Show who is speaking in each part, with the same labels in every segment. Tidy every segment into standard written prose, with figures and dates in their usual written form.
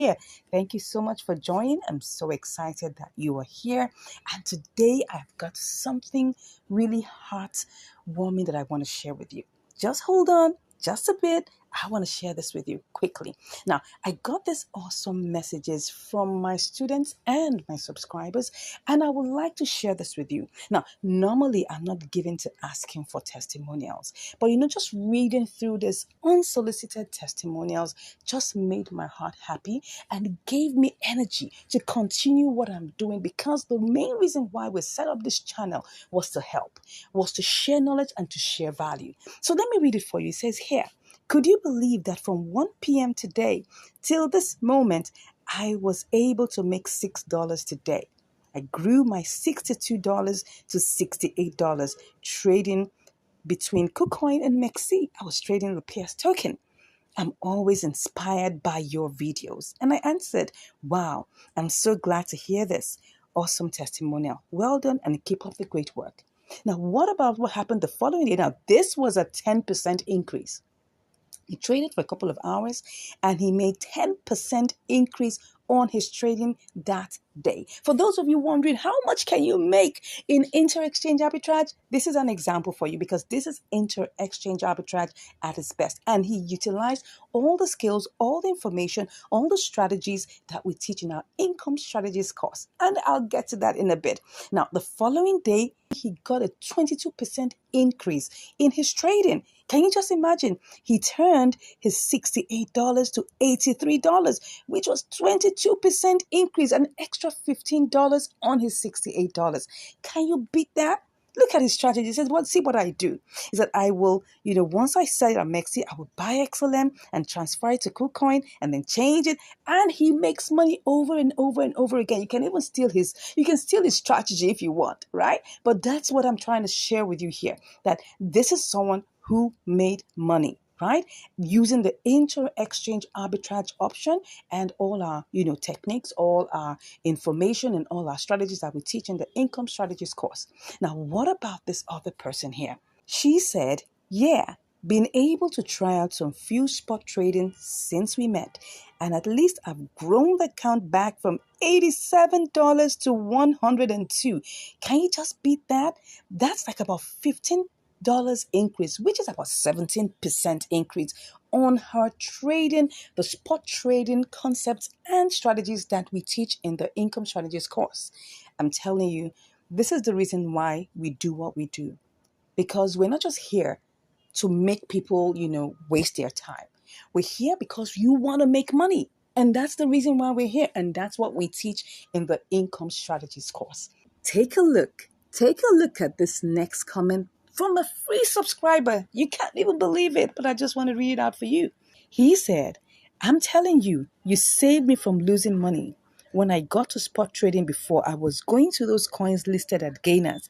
Speaker 1: here. Thank you so much for joining. I'm so excited that you are here. And today I've got something really heartwarming that I want to share with you. Just hold on, just a bit. I want to share this with you quickly. Now, I got these awesome messages from my students and my subscribers, and I would like to share this with you. Now, normally I'm not given to asking for testimonials, but just reading through this unsolicited testimonials just made my heart happy and gave me energy to continue what I'm doing, because the main reason why we set up this channel was to help, was to share knowledge and to share value. So let me read it for you. It says here, could you believe that from 1 p.m. today till this moment, I was able to make $6 today? I grew my $62 to $68 trading between KuCoin and MEXC. I was trading the PS token. I'm always inspired by your videos. And I answered, wow, I'm so glad to hear this. Awesome testimonial. Well done, and keep up the great work. Now, what about what happened the following day? Now, this was a 10% increase. He traded for a couple of hours and he made 10% increase on his trading that day. For those of you wondering, how much can you make in inter-exchange arbitrage? This is an example for you, because this is inter-exchange arbitrage at its best. And he utilized all the skills, all the information, all the strategies that we teach in our income strategies course. And I'll get to that in a bit. Now, the following day, he got a 22% increase in his trading. Can you just imagine? He turned his $68 to $83, which was 22% increase, an extra $15 on his $68. Can you beat that? Look at his strategy. He says, well, see what I do is that I will, once I sell it at MEXC, I will buy XLM and transfer it to KuCoin and then change it. And he makes money over and over and over again. You can even steal his strategy if you want, right? But that's what I'm trying to share with you here, that this is someone who made money, right? Using the inter-exchange arbitrage option and all our, techniques, all our information and all our strategies that we teach in the income strategies course. Now, what about this other person here? She said, yeah, been able to try out some few spot trading since we met. And at least I've grown the account back from $87 to $102. Can you just beat that? That's like about $15 increase, which is about 17% increase on her trading, the spot trading concepts and strategies that we teach in the income strategies course. I'm telling you, this is the reason why we do what we do, because we're not just here to make people, waste their time. We're here because you want to make money. And that's the reason why we're here. And that's what we teach in the income strategies course. Take a look. Take a look at this next comment from a free subscriber. You can't even believe it, but I just want to read it out for you. He said, I'm telling you, you saved me from losing money. When I got to spot trading before, I was going to those coins listed at gainers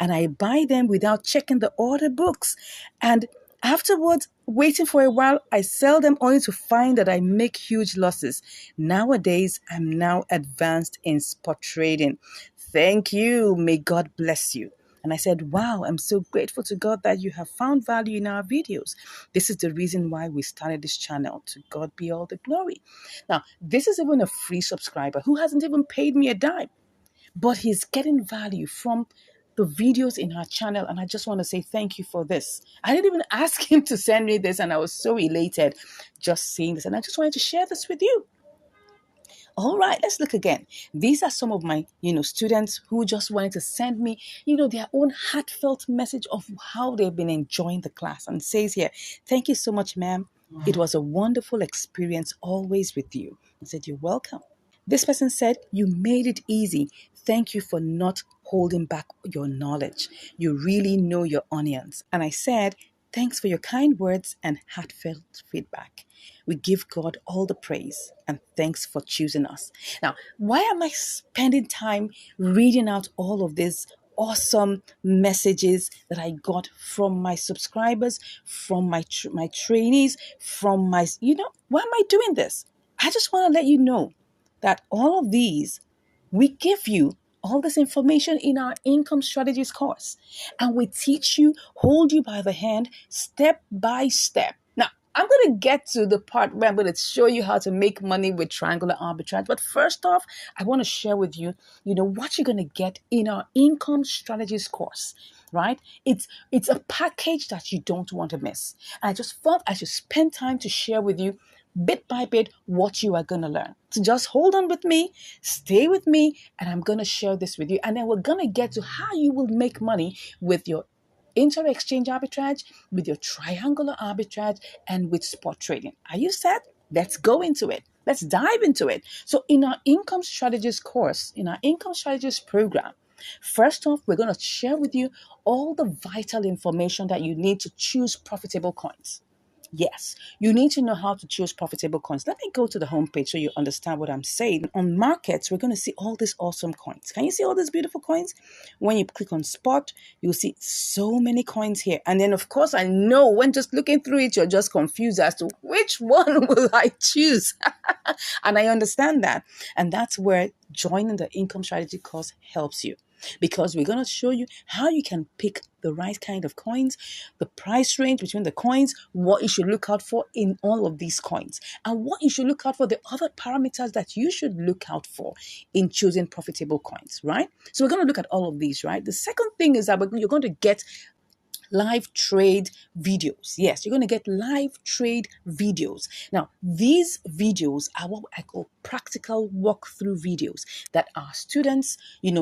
Speaker 1: and I buy them without checking the order books. And afterwards, waiting for a while, I sell them only to find that I make huge losses. Nowadays, I'm now advanced in spot trading. Thank you. May God bless you. And I said, wow, I'm so grateful to God that you have found value in our videos. This is the reason why we started this channel. To God be all the glory. Now, this is even a free subscriber who hasn't even paid me a dime, but he's getting value from the videos in our channel. And I just want to say thank you for this. I didn't even ask him to send me this, and I was so elated just seeing this. And I just wanted to share this with you. All right, let's look again. These are some of my, students who just wanted to send me, their own heartfelt message of how they've been enjoying the class. And it says here, thank you so much, ma'am. It was a wonderful experience always with you. I said, you're welcome. This person said, you made it easy. Thank you for not holding back your knowledge. You really know your onions. And I said, thanks for your kind words and heartfelt feedback. We give God all the praise and thanks for choosing us. Now, why am I spending time reading out all of these awesome messages that I got from my subscribers, from my trainees, from my, why am I doing this? I just want to let you know that all of these, we give you all this information in our income strategies course, and we teach you, hold you by the hand, step by step. Now, I'm going to get to the part where I'm going to show you how to make money with triangular arbitrage. But first off, I want to share with you, what you're going to get in our income strategies course, right? It's a package that you don't want to miss. And I just thought I should spend time to share with you bit by bit what you are going to learn. So just hold on with me, stay with me, and I'm going to share this with you. And then we're going to get to how you will make money with your inter-exchange arbitrage, with your triangular arbitrage, and with spot trading. Are you set? Let's go into it. Let's dive into it. So in our income strategies course, in our income strategies program, first off, we're going to share with you all the vital information that you need to choose profitable coins. Yes, you need to know how to choose profitable coins. Let me go to the homepage so you understand what I'm saying. On markets, we're going to see all these awesome coins. Can you see all these beautiful coins? When you click on spot, you'll see so many coins here. And then, of course, I know when just looking through it, you're just confused as to which one will I choose? And I understand that. And that's where joining the income strategy course helps you. Because we're going to show you how you can pick the right kind of coins, the price range between the coins, what you should look out for in all of these coins, and what you should look out for, the other parameters that you should look out for in choosing profitable coins, right? So we're going to look at all of these, right? The second thing is that you're going to get live trade videos. Yes, you're going to get live trade videos. Now, these videos are what I call practical walkthrough videos that our students,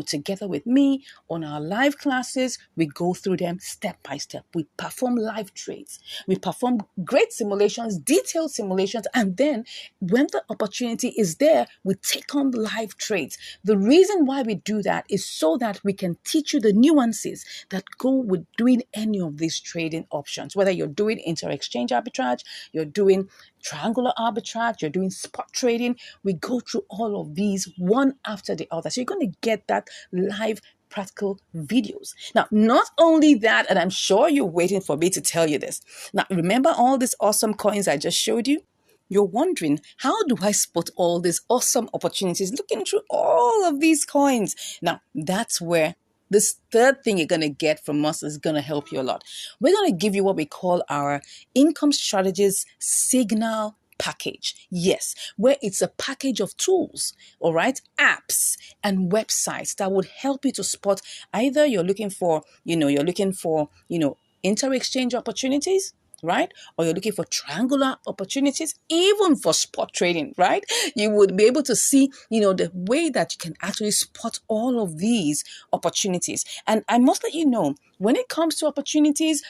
Speaker 1: together with me on our live classes, we go through them step by step. We perform live trades. We perform great simulations, detailed simulations, and then when the opportunity is there, we take on the live trades. The reason why we do that is so that we can teach you the nuances that go with doing any of these trading options, whether you're doing inter-exchange arbitrage, you're doing triangular arbitrage, you're doing spot trading. We go through all of these one after the other. So you're going to get that live practical videos. Now, not only that, and I'm sure you're waiting for me to tell you this. Now, remember all these awesome coins I just showed you? You're wondering, how do I spot all these awesome opportunities looking through all of these coins? Now, that's where this third thing you're going to get from us is going to help you a lot. We're going to give you what we call our income strategies signal package. Yes, where it's a package of tools, all right, apps and websites that would help you to spot either you're looking for inter-exchange opportunities, right? Or you're looking for triangular opportunities, even for spot trading, right? You would be able to see, the way that you can actually spot all of these opportunities. And I must let you know, when it comes to opportunities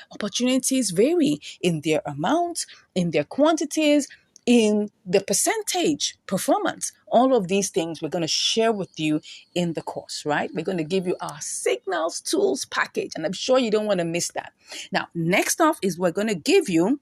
Speaker 1: vary in their amount, in their quantities, in the percentage performance. All of these things we're going to share with you in the course, right? We're going to give you our signals tools package, and I'm sure you don't want to miss that. Now, next off is we're going to give you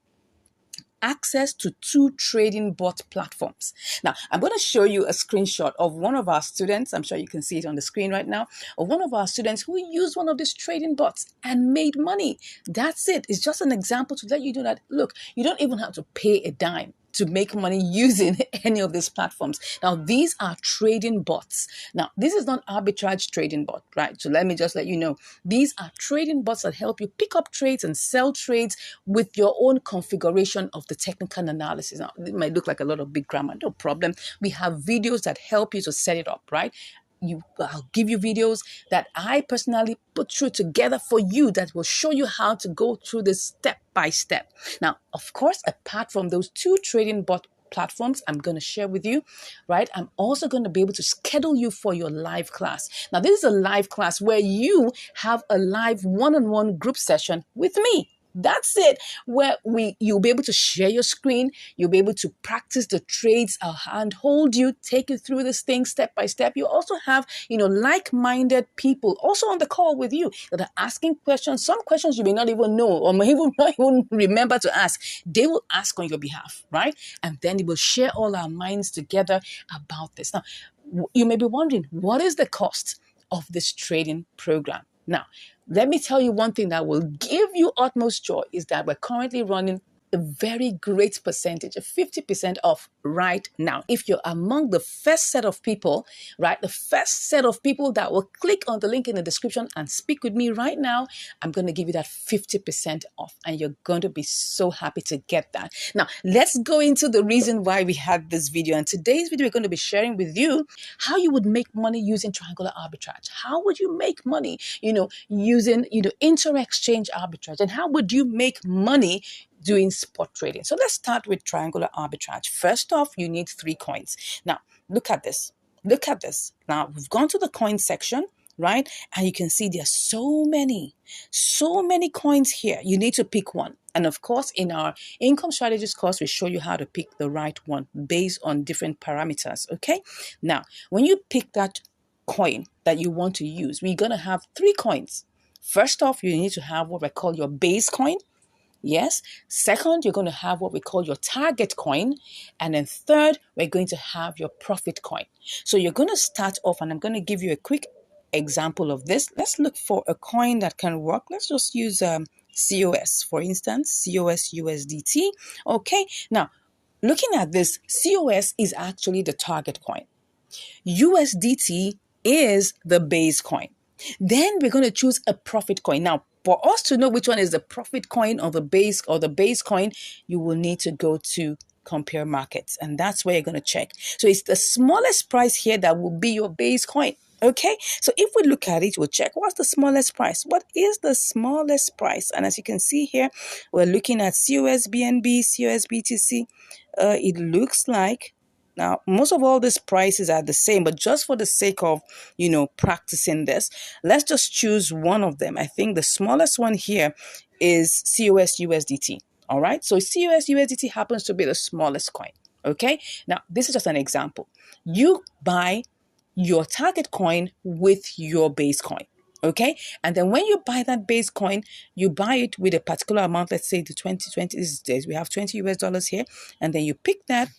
Speaker 1: access to 2 trading bot platforms. Now, I'm going to show you a screenshot of one of our students. I'm sure you can see it on the screen right now. Of one of our students who used one of these trading bots and made money. That's it. It's just an example to let you know that, look, you don't even have to pay a dime to make money using any of these platforms. Now, these are trading bots. Now, this is not arbitrage trading bot, right? So let me just let you know. These are trading bots that help you pick up trades and sell trades with your own configuration of the technical analysis. Now, it might look like a lot of big grammar, no problem. We have videos that help you to set it up, right? I'll give you videos that I personally put through together for you that will show you how to go through this step by step. Now, of course, apart from those 2 trading bot platforms I'm going to share with you, right? I'm also going to be able to schedule you for your live class. Now, this is a live class where you have a live one-on-one group session with me. That's it, where you'll be able to share your screen. You'll be able to practice the trades. I'll handhold you, take you through this thing step by step. You also have, like-minded people also on the call with you that are asking questions. Some questions you may not even know or may even not even remember to ask. They will ask on your behalf, right? And then we will share all our minds together about this. Now, you may be wondering, what is the cost of this trading program? Now, let me tell you one thing that will give you utmost joy is that we're currently running a very great percentage, a 50% off right now. If you're among the first set of people, right, the first set of people that will click on the link in the description and speak with me right now, I'm going to give you that 50% off, and you're going to be so happy to get that. Now, let's go into the reason why we had this video. And today's video, we're going to be sharing with you how you would make money using triangular arbitrage. How would you make money, using, inter-exchange arbitrage? And how would you make money doing spot trading? So let's start with triangular arbitrage. First off, you need 3 coins. Now, look at this. Look at this. Now, we've gone to the coin section, right? And you can see there's so many coins here. You need to pick one. And of course, in our income strategies course, we show you how to pick the right one based on different parameters, okay? Now, when you pick that coin that you want to use, we're going to have 3 coins. First off, you need to have what we call your base coin. Yes. Second, you're going to have what we call your target coin. And then third, we're going to have your profit coin. So you're going to start off, and I'm going to give you a quick example of this. Let's look for a coin that can work. Let's just use COS, for instance, COS USDT. Okay. Now, looking at this, COS is actually the target coin. USDT is the base coin. Then we're going to choose a profit coin. Now, for us to know which one is the profit coin or the base coin, you will need to go to compare markets. And that's where you're going to check. So it's the smallest price here that will be your base coin. Okay, so if we look at it, we'll check what's the smallest price. What is the smallest price? And as you can see here, we're looking at COS BNB, COS BTC. It looks like, now, most of all these prices are the same, but just for the sake of, practicing this, let's just choose one of them. I think the smallest one here is COS USDT. All right. So COS USDT happens to be the smallest coin. Okay. Now, this is just an example. You buy your target coin with your base coin. Okay. And then when you buy that base coin, you buy it with a particular amount. Let's say the 2020 these days, we have $20 here. And then you pick that.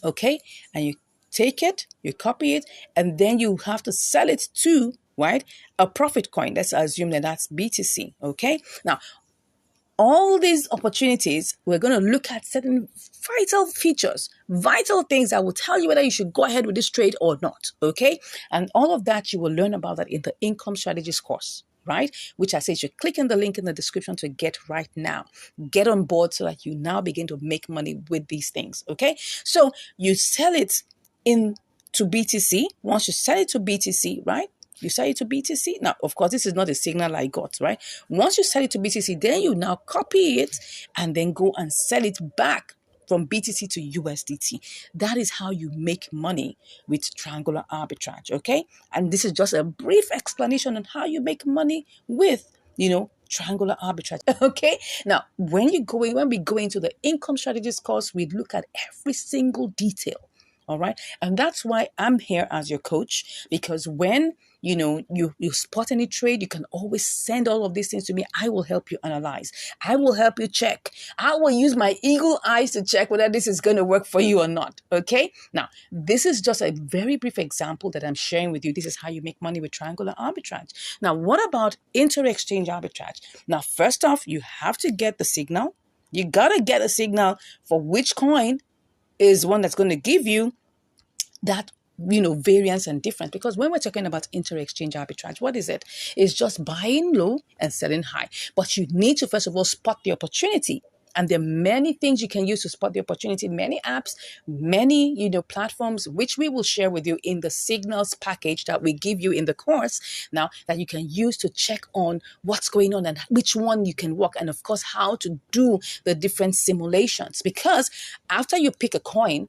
Speaker 1: Okay, and you take it, you copy it, and then you have to sell it to, right, a profit coin. Let's assume that that's BTC. Okay, now all these opportunities, we're going to look at certain vital features, vital things that will tell you whether you should go ahead with this trade or not. Okay, and all of that you will learn about that in the income strategies course, right? Which I say you should click in the link in the description to get right now. Get on board so that you now begin to make money with these things, okay? So you sell it in to BTC. Once you sell it to BTC, right? You sell it to BTC. Now, of course, this is not a signal I got, right? Once you sell it to BTC, then you now copy it and then go and sell it back from BTC to USDT. That is how you make money with triangular arbitrage, okay? And this is just a brief explanation on how you make money with, triangular arbitrage, okay? Now, when we go into the income strategies course, we look at every single detail. All right. And that's why I'm here as your coach, because when, you spot any trade, you can always send all of these things to me. I will help you analyze. I will help you check. I will use my eagle eyes to check whether this is going to work for you or not. Okay. Now, this is just a very brief example that I'm sharing with you. This is how you make money with triangular arbitrage. Now, what about inter-exchange arbitrage? Now, first off, you have to get the signal. You got to get a signal for which coin is one that's going to give you that, variance and difference. Because when we're talking about inter-exchange arbitrage, what is it? It's just buying low and selling high. But you need to, first of all, spot the opportunity. And there are many things you can use to spot the opportunity, many apps, many, platforms, which we will share with you in the signals package that we give you in the course now, that you can use to check on what's going on and which one you can work. And of course, how to do the different simulations. Because after you pick a coin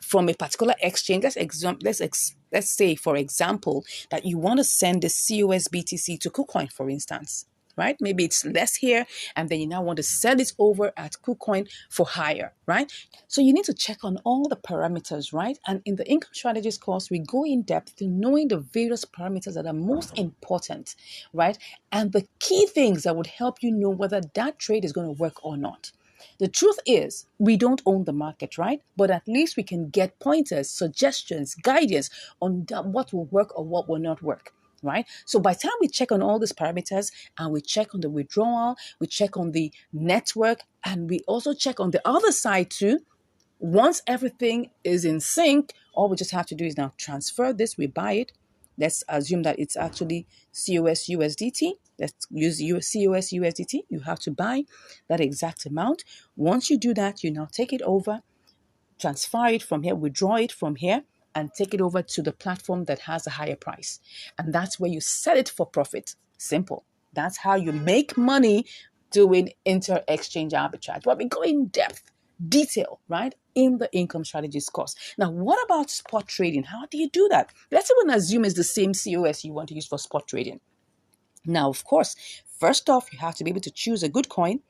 Speaker 1: from a particular exchange, let's say, for example, that you want to send the COS BTC to KuCoin, for instance. Right? Maybe it's less here, and then you now want to sell it over at KuCoin for higher, right? So you need to check on all the parameters, right? And in the income strategies course, we go in depth to knowing the various parameters that are most important, right? And the key things that would help you know whether that trade is going to work or not. The truth is, we don't own the market, right? But at least we can get pointers, suggestions, guidance on what will work or what will not work. right? So by the time we check on all these parameters and we check on the withdrawal, we check on the network, and we also check on the other side too, once everything is in sync, all we just have to do is now transfer this. We buy it. Let's assume that it's actually COS USDT. Let's use COS USDT. You have to buy that exact amount. Once you do that, you now take it over, transfer it from here, withdraw it from here, and take it over to the platform that has a higher price. And that's where you sell it for profit. Simple. That's how you make money doing inter-exchange arbitrage. But we go in depth, detail, right, in the income strategies course. Now, what about spot trading? How do you do that? Let's even assume it's the same COS you want to use for spot trading. Now, of course, first off, you have to be able to choose a good coin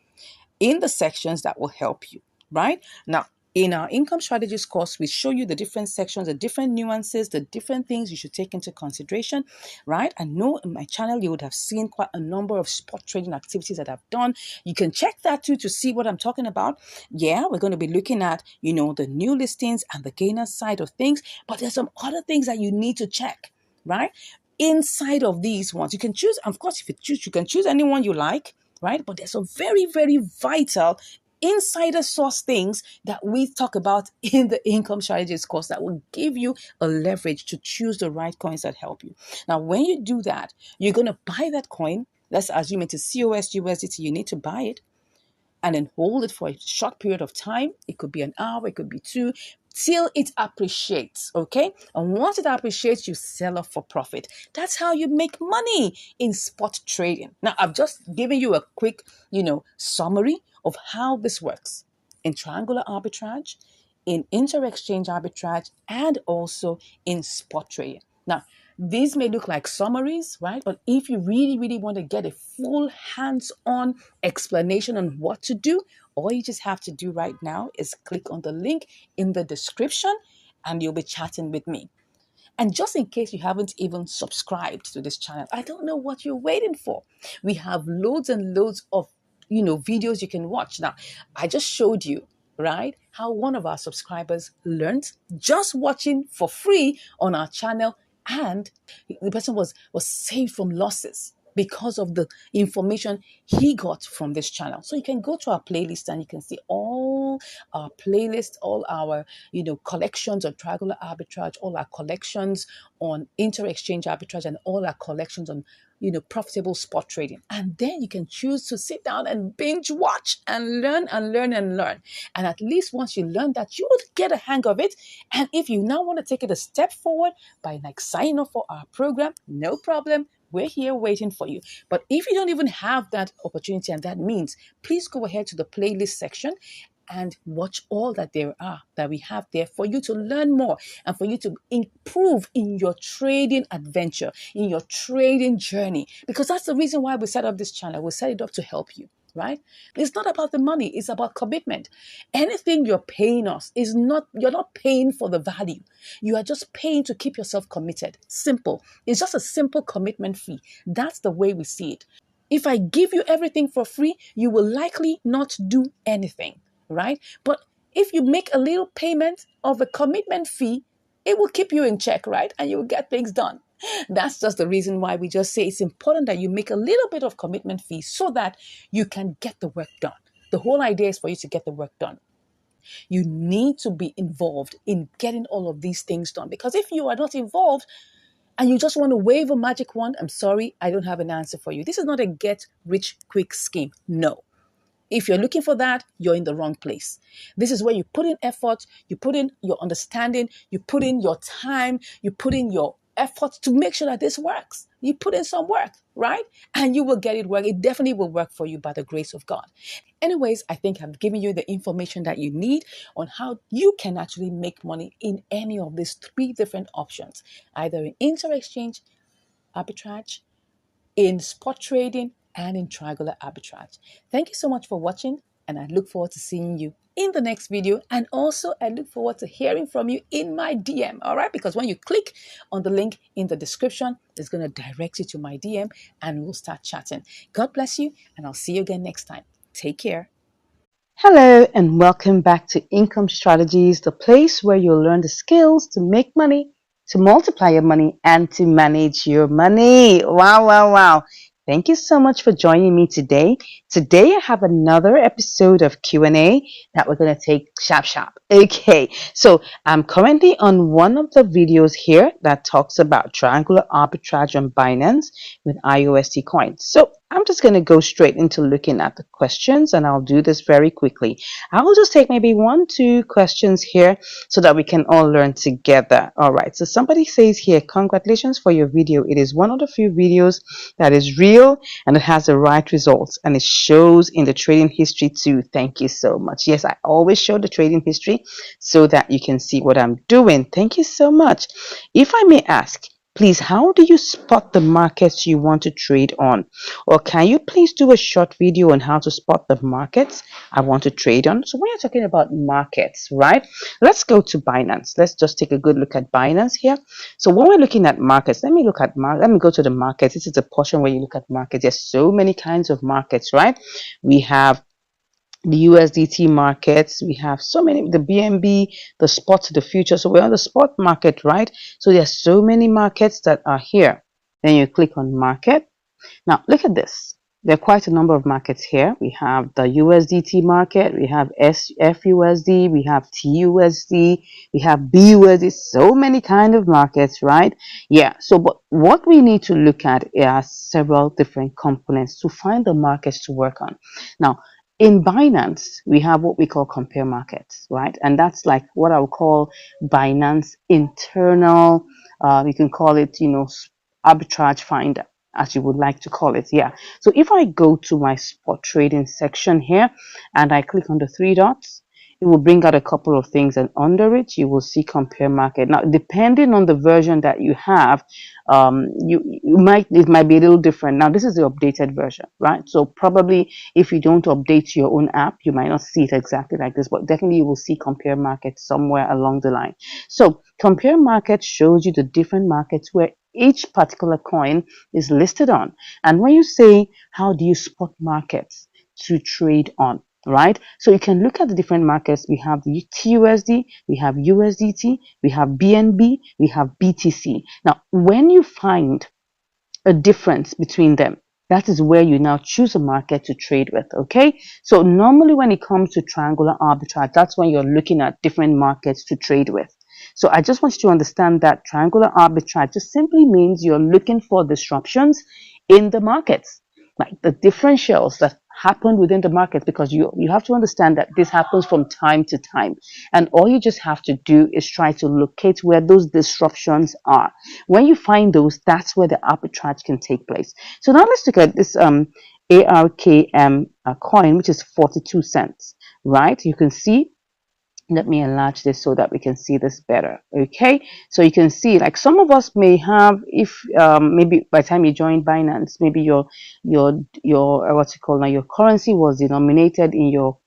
Speaker 1: in the sections that will help you, right? Now, in our income strategies course, we show you the different sections, the different nuances, the different things you should take into consideration, right? I know in my channel, you would have seen quite a number of spot trading activities that I've done. You can check that too to see what I'm talking about. Yeah, we're going to be looking at, the new listings and the gainer side of things, but there's some other things that you need to check, right? Inside of these ones, you can choose, of course, if you choose, you can choose anyone you like, right? But there's some very, very vital insider source things that we talk about in the income strategies course that will give you a leverage to choose the right coins that help you. Now, when you do that, you're going to buy that coin. Let's assume it's a COS USDT. You need to buy it and then hold it for a short period of time. It could be an hour, it could be two, till it appreciates, okay? And once it appreciates, you sell off for profit. That's how you make money in spot trading. Now, I've just given you a quick, summary of how this works in triangular arbitrage, in inter-exchange arbitrage, and also in spot trading. Now, these may look like summaries, right? But if you really, really want to get a full hands-on explanation on what to do, all you just have to do right now is click on the link in the description and you'll be chatting with me. And just in case you haven't even subscribed to this channel, I don't know what you're waiting for. We have loads and loads of, videos you can watch. Now, I just showed you, right, how one of our subscribers learned just watching for free on our channel, and the person was saved from losses because of the information he got from this channel. So you can go to our playlist and you can see all our playlists, all our, collections on triangular arbitrage, all our collections on inter-exchange arbitrage, and all our collections on, profitable spot trading. And then you can choose to sit down and binge watch and learn and learn and learn. And at least once you learn that, you will get a hang of it. And if you now want to take it a step forward by signing up for our program, no problem. We're here waiting for you. But if you don't even have that opportunity and that means, please go ahead to the playlist section and watch all that we have there for you to learn more and for you to improve in your trading adventure, in your trading journey. Because that's the reason why we set up this channel. We set it up to help you. Right? It's not about the money. It's about commitment. Anything you're paying us you're not paying for the value. You are just paying to keep yourself committed. Simple. It's just a simple commitment fee. That's the way we see it. If I give you everything for free, you will likely not do anything, right? But if you make a little payment of a commitment fee, it will keep you in check, right? And you will get things done. That's just the reason why we just say it's important that you make a little bit of commitment fee so that you can get the work done. The whole idea is for you to get the work done. You need to be involved in getting all of these things done, because if you are not involved and you just want to wave a magic wand, I'm sorry, I don't have an answer for you. This is not a get rich quick scheme. No. If you're looking for that, you're in the wrong place. This is where you put in effort, you put in your understanding, you put in your time, you put in your effort to make sure that this works. You put in some work, right? And you will get it work. It definitely will work for you by the grace of God. Anyways, I think I've given you the information that you need on how you can actually make money in any of these three different options, either in inter-exchange arbitrage, in spot trading, and in triangular arbitrage. Thank you so much for watching, and I look forward to seeing you in the next video. And also, I look forward to hearing from you in my DM, all right? Because when you click on the link in the description, it's going to direct you to my DM, and we'll start chatting. God bless you, and I'll see you again next time. Take care. Hello, and welcome back to Income Strategies, the place where you'll learn the skills to make money to multiply your money and to manage your money. Wow, wow, wow. Thank you so much for joining me today. Today I have another episode of Q&A that we're going to take sharp sharp. Okay. So, I'm currently on one of the videos here that talks about triangular arbitrage on Binance with IUSD coins. So, I'm just going to go straight into looking at the questions, and I'll do this very quickly. I will just take maybe 1, 2 questions here so that we can all learn together. All right. So somebody says here, congratulations for your video. It is one of the few videos that is real and it has the right results, and it shows in the trading history too. Thank you so much. Yes, I always show the trading history so that you can see what I'm doing. Thank you so much. If I may ask, please, how do you spot the markets you want to trade on? Or can you please do a short video on how to spot the markets I want to trade on? So when you're talking about markets, right? Let's go to Binance. Let's just take a good look at Binance here. So when we're looking at markets, let me go to the markets. This is the portion where you look at markets. There's so many kinds of markets, right? We have the USDT markets, we have so many, the BNB, the spot, the future. So we're on the spot market, right? So there's so many markets that are here. Then you click on market. Now look at this. There are quite a number of markets here. We have the USDT market, we have FUSD, we have TUSD, we have BUSD, so many kind of markets, right? Yeah, so but what we need to look at are several different components to find the markets to work on. Now, in Binance, we have what we call compare markets, right? And that's like what I would call Binance internal, you can call it, arbitrage finder, as you would like to call it. Yeah. So if I go to my spot trading section here and I click on the 3 dots, it will bring out a couple of things, and under it you will see compare market. Now, depending on the version that you have, it might be a little different. Now, this is the updated version, right? So probably if you don't update your own app, you might not see it exactly like this, but definitely you will see compare market somewhere along the line. So compare market shows you the different markets where each particular coin is listed on. And when you say, how do you spot markets to trade on? Right? So you can look at the different markets. We have the TUSD, we have USDT, we have BNB, we have BTC. Now, when you find a difference between them, that is where you now choose a market to trade with. Okay, so normally when it comes to triangular arbitrage, that's when you're looking at different markets to trade with. So I just want you to understand that triangular arbitrage just simply means you're looking for disruptions in the markets, like the differentials that happen within the market, because you have to understand that this happens from time to time, and all you just have to do is try to locate where those disruptions are. When you find those, that's where the arbitrage can take place. So now let's look at this ARKM coin, which is 42 cents, right? You can see, let me enlarge this so that we can see this better. Okay, so you can see, like, some of us may have, if maybe by the time you join Binance, maybe your what's it called now, your currency was denominated in your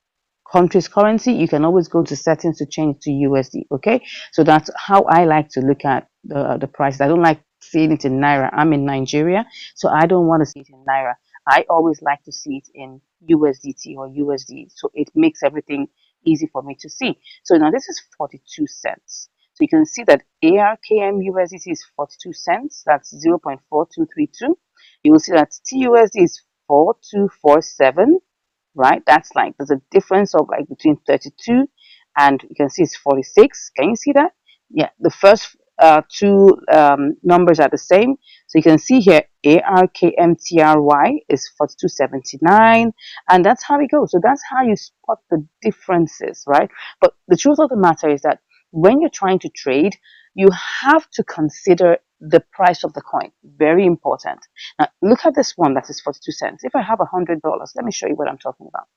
Speaker 1: country's currency. You can always go to settings to change to USD. Okay, so that's how I like to look at the price. I don't like seeing it in Naira. I'm in Nigeria, so I don't want to see it in Naira. I always like to see it in USDT or USD, so it makes everything easy for me to see. So now this is 42 cents. So you can see that ARKM USDT is 42 cents. That's 0.4232. You will see that TUSD is 4247, right? That's like, there's a difference of like between 32 and you can see it's 46. Can you see that? Yeah, the first two numbers are the same. So you can see here ARKMTRY is 4279, and that's how it goes. So that's how you spot the differences, right? But the truth of the matter is that when you're trying to trade, you have to consider the price of the coin. Very important. Now look at this one that is 42 cents. If I have $100, let me show you what I'm talking about.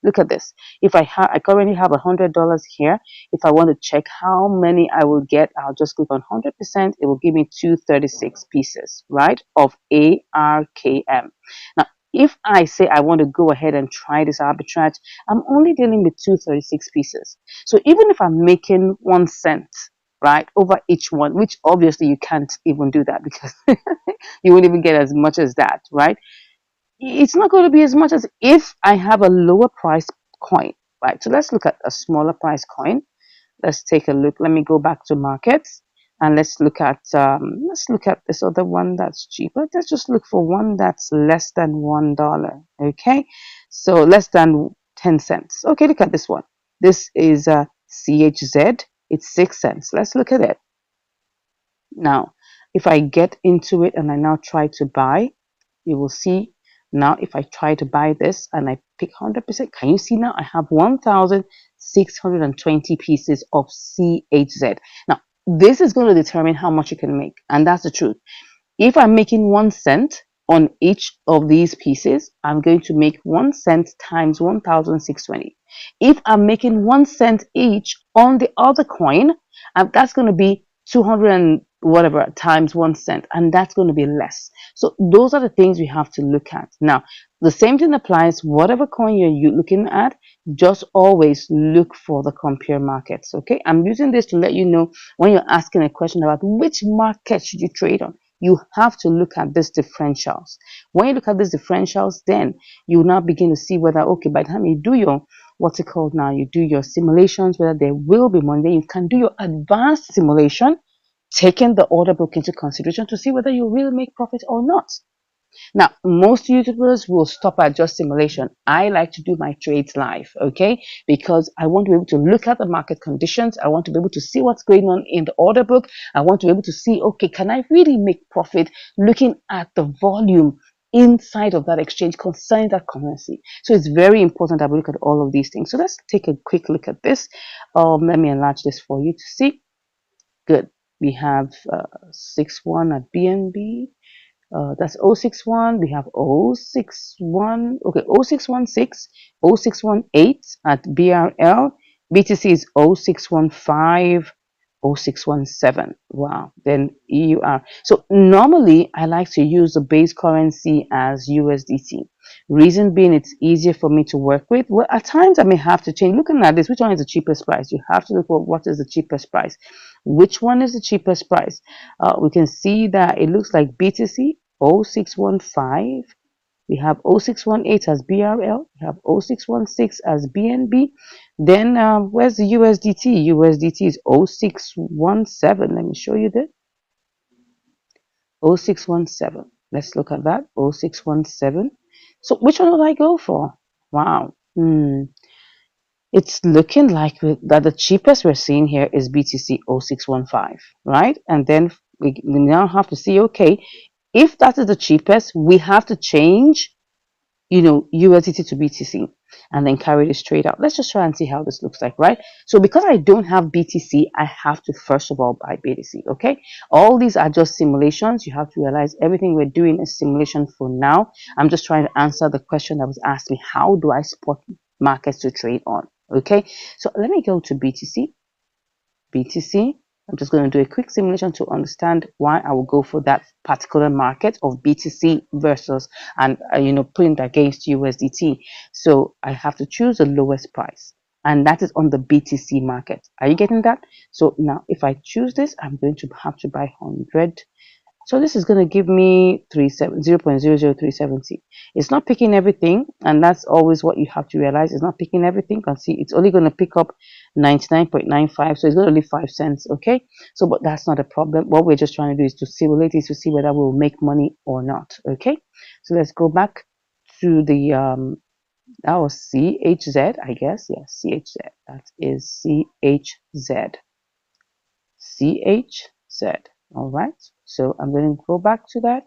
Speaker 1: Look at this. If I currently have $100 here. If I want to check how many I will get, I'll just click on 100%. It will give me 236 pieces, right, of ARKM. Now, if I say I want to go ahead and try this arbitrage, I'm only dealing with 236 pieces. So even if I'm making 1 cent, right, over each one, which obviously you can't even do that because you won't even get as much as that, right? It's not going to be as much as if I have a lower price coin, right? So let's look at a smaller price coin. Let's take a look. Let me go back to markets. And let's look at this other one that's cheaper. Let's just look for one that's less than $1. Okay, so less than 10 cents. Okay, look at this one. This is CHZ. It's 6 cents. Let's look at it. Now, if I get into it and I now try to buy, you will see now if I try to buy this and I pick 100%, can you see now I have 1,620 pieces of CHZ. Now, this is going to determine how much you can make, and that's the truth. If I'm making 1 cent on each of these pieces, I'm going to make 1 cent times 1,620. If I'm making 1 cent each on the other coin, that's going to be 200 and whatever times 1 cent, and that's going to be less. So those are the things we have to look at. Now, the same thing applies, whatever coin you're looking at, just always look for the compare markets. Okay, I'm using this to let you know when you're asking a question about which market should you trade on, you have to look at these differentials. When you look at these differentials, then you now begin to see whether, okay, by the time you do your, what's it called now, you do your simulations, whether there will be money. Then you can do your advanced simulation, taking the order book into consideration to see whether you will make profit or not. Now, most YouTubers will stop at just simulation. I like to do my trades live, okay? Because I want to be able to look at the market conditions. I want to be able to see what's going on in the order book. I want to be able to see, okay, can I really make profit looking at the volume inside of that exchange concerning that currency? So it's very important that we look at all of these things. So let's take a quick look at this. Let me enlarge this for you to see. Good. We have 6-1 at BNB. That's 061. We have 061. Okay, 0616, 0618 at BRL. BTC is 0615, 0617. Wow. Then EUR. So normally I like to use the base currency as USDT. Reason being, it's easier for me to work with. Well, at times I may have to change. Looking at this, which one is the cheapest price? You have to look for what is the cheapest price. Which one is the cheapest price? We can see that it looks like BTC 0615. We have 0618 as BRL. We have 0616 as BNB. Then where's the USDT? USDT is 0617. Let me show you that. 0617. Let's look at that. 0617. So which one will I go for? Wow. It's looking like that the cheapest we're seeing here is BTC 0615, right? And then we now have to see, okay, if that is the cheapest, we have to change, USDT to BTC and then carry this trade out. Let's just try and see how this looks like, right? So because I don't have BTC, I have to first of all buy BTC, okay? All these are just simulations. You have to realize everything we're doing is simulation for now. I'm just trying to answer the question that was asked me, how do I spot markets to trade on? Okay, so let me go to BTC. I'm just going to do a quick simulation to understand why I will go for that particular market of BTC versus, and putting it against USDT. So I have to choose the lowest price, and that is on the BTC market. Are you getting that? So now if I choose this, I'm going to have to buy 100. So this is going to give me 0.00370. It's not picking everything, and that's always what you have to realize. It's not picking everything. You can see it's only going to pick up 99.95, so it's going to leave 5 cents, okay? So, but that's not a problem. What we're just trying to do is to simulate it to see whether we'll make money or not, okay? So let's go back to the, that was CHZ, I guess. Yes, CHZ. That is CHZ. CHZ. All right, so I'm going to go back to that,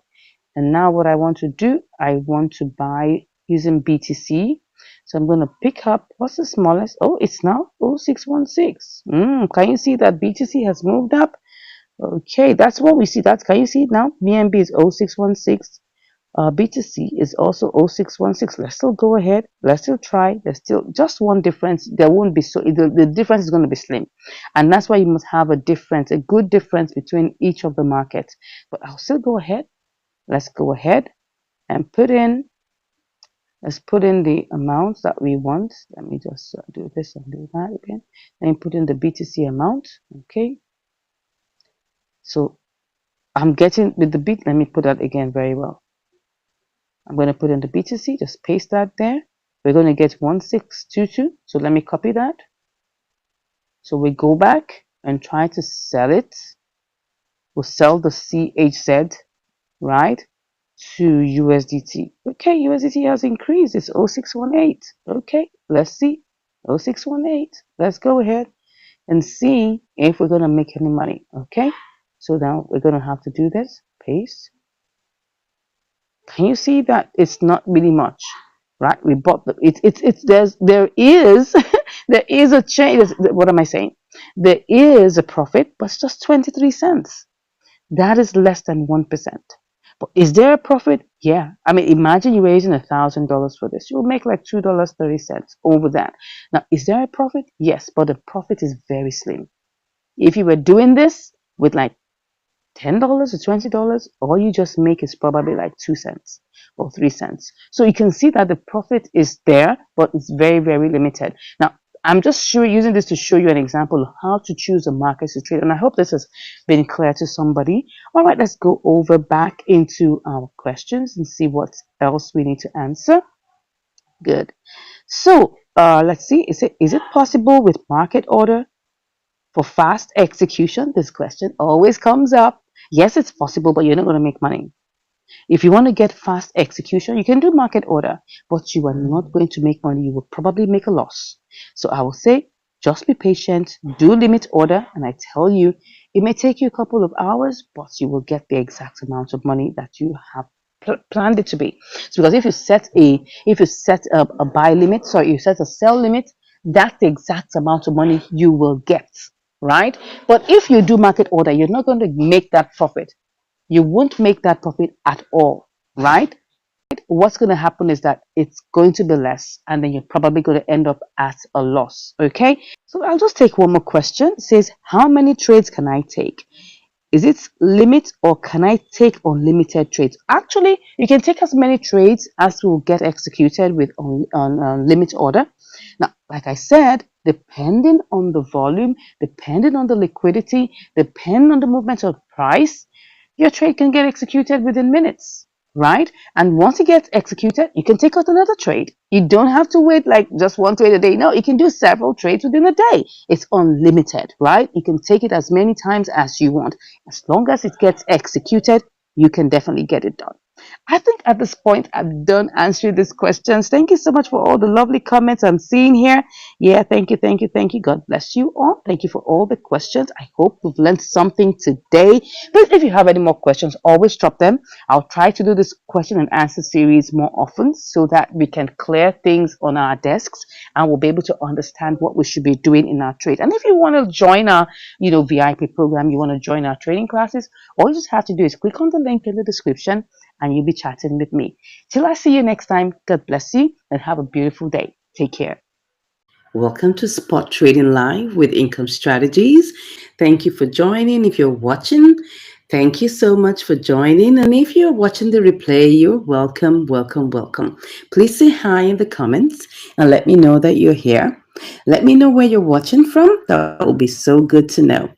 Speaker 1: and now what I want to do, I want to buy using BTC. So I'm going to pick up, what's the smallest? Oh, it's now 0616. Can you see that BTC has moved up? Okay, that's what we see. Can you see it now? BNB is 0616. BTC is also 0616. Let's still go ahead. Let's still try. There's still just one difference. There won't be the difference is going to be slim, and that's why you must have a good difference between each of the markets. But I'll still go ahead. Let's go ahead and put in. Let's put in the amounts that we want. Let me just do this and do that again. And put in the BTC amount. Okay. So I'm getting with the bit. Let me put that again very well. I'm going to put in the BTC, just paste that there. We're going to get 1622. So let me copy that. So we go back and try to sell it. We'll sell the CHZ, right, to USDT. Okay, USDT has increased. It's 0618. Okay, let's see. 0618. Let's go ahead and see if we're going to make any money. Okay, so now we're going to have to do this. Paste. Can you see that it's not really much, right? We bought the there is there is a change. What am I saying? There is a profit, but it's just 23 cents. That is less than 1%. But is there a profit? Yeah. I mean, imagine you're raising $1,000 for this. You'll make like $2.30 over that. Now, is there a profit? Yes, but the profit is very slim. If you were doing this with like $10 or $20, all you just make is probably like 2 cents or 3 cents. So you can see that the profit is there, but it's very, very limited. Now, I'm just using this to show you an example of how to choose a market to trade. And I hope this has been clear to somebody. All right, let's go over back into our questions and see what else we need to answer. Good. So let's see. Is it possible with market order for fast execution? This question always comes up. Yes, it's possible, but you're not going to make money. If you want to get fast execution, you can do market order, but you are not going to make money. You will probably make a loss. So I will say, just be patient, do limit order, and I tell you, it may take you a couple of hours, but you will get the exact amount of money that you have planned it to be. So because if you set a buy limit, you set a sell limit, that's the exact amount of money you will get, right? But if you do market order, you're not going to make that profit. You won't make that profit at all, right? What's going to happen is that it's going to be less, and then you're probably going to end up at a loss, okay? So I'll just take one more question. It says, how many trades can I take? Is it limit, or can I take unlimited trades? Actually, you can take as many trades as will get executed with on limit order. Now, like I said, depending on the volume, depending on the liquidity, depending on the movement of price, your trade can get executed within minutes, right? And once it gets executed, you can take out another trade. You don't have to wait like just one trade a day. No, you can do several trades within a day. It's unlimited, right? You can take it as many times as you want. As long as it gets executed, you can definitely get it done. I think at this point, I'm done answering these questions. Thank you so much for all the lovely comments I'm seeing here. Yeah, thank you, thank you, thank you. God bless you all. Thank you for all the questions. I hope we've learned something today. Please, if you have any more questions, always drop them. I'll try to do this question and answer series more often so that we can clear things on our desks and we'll be able to understand what we should be doing in our trade. And if you want to join our, VIP program, you want to join our training classes, all you just have to do is click on the link in the description and you'll be chatting with me. Till I see you next time, God bless you and have a beautiful day. Take care. Welcome to Spot Trading Live with Income Strategies. Thank you for joining. If you're watching, thank you so much for joining. And if you're watching the replay, you're welcome, welcome, welcome. Please say hi in the comments and let me know that you're here. Let me know where you're watching from. That will be so good to know.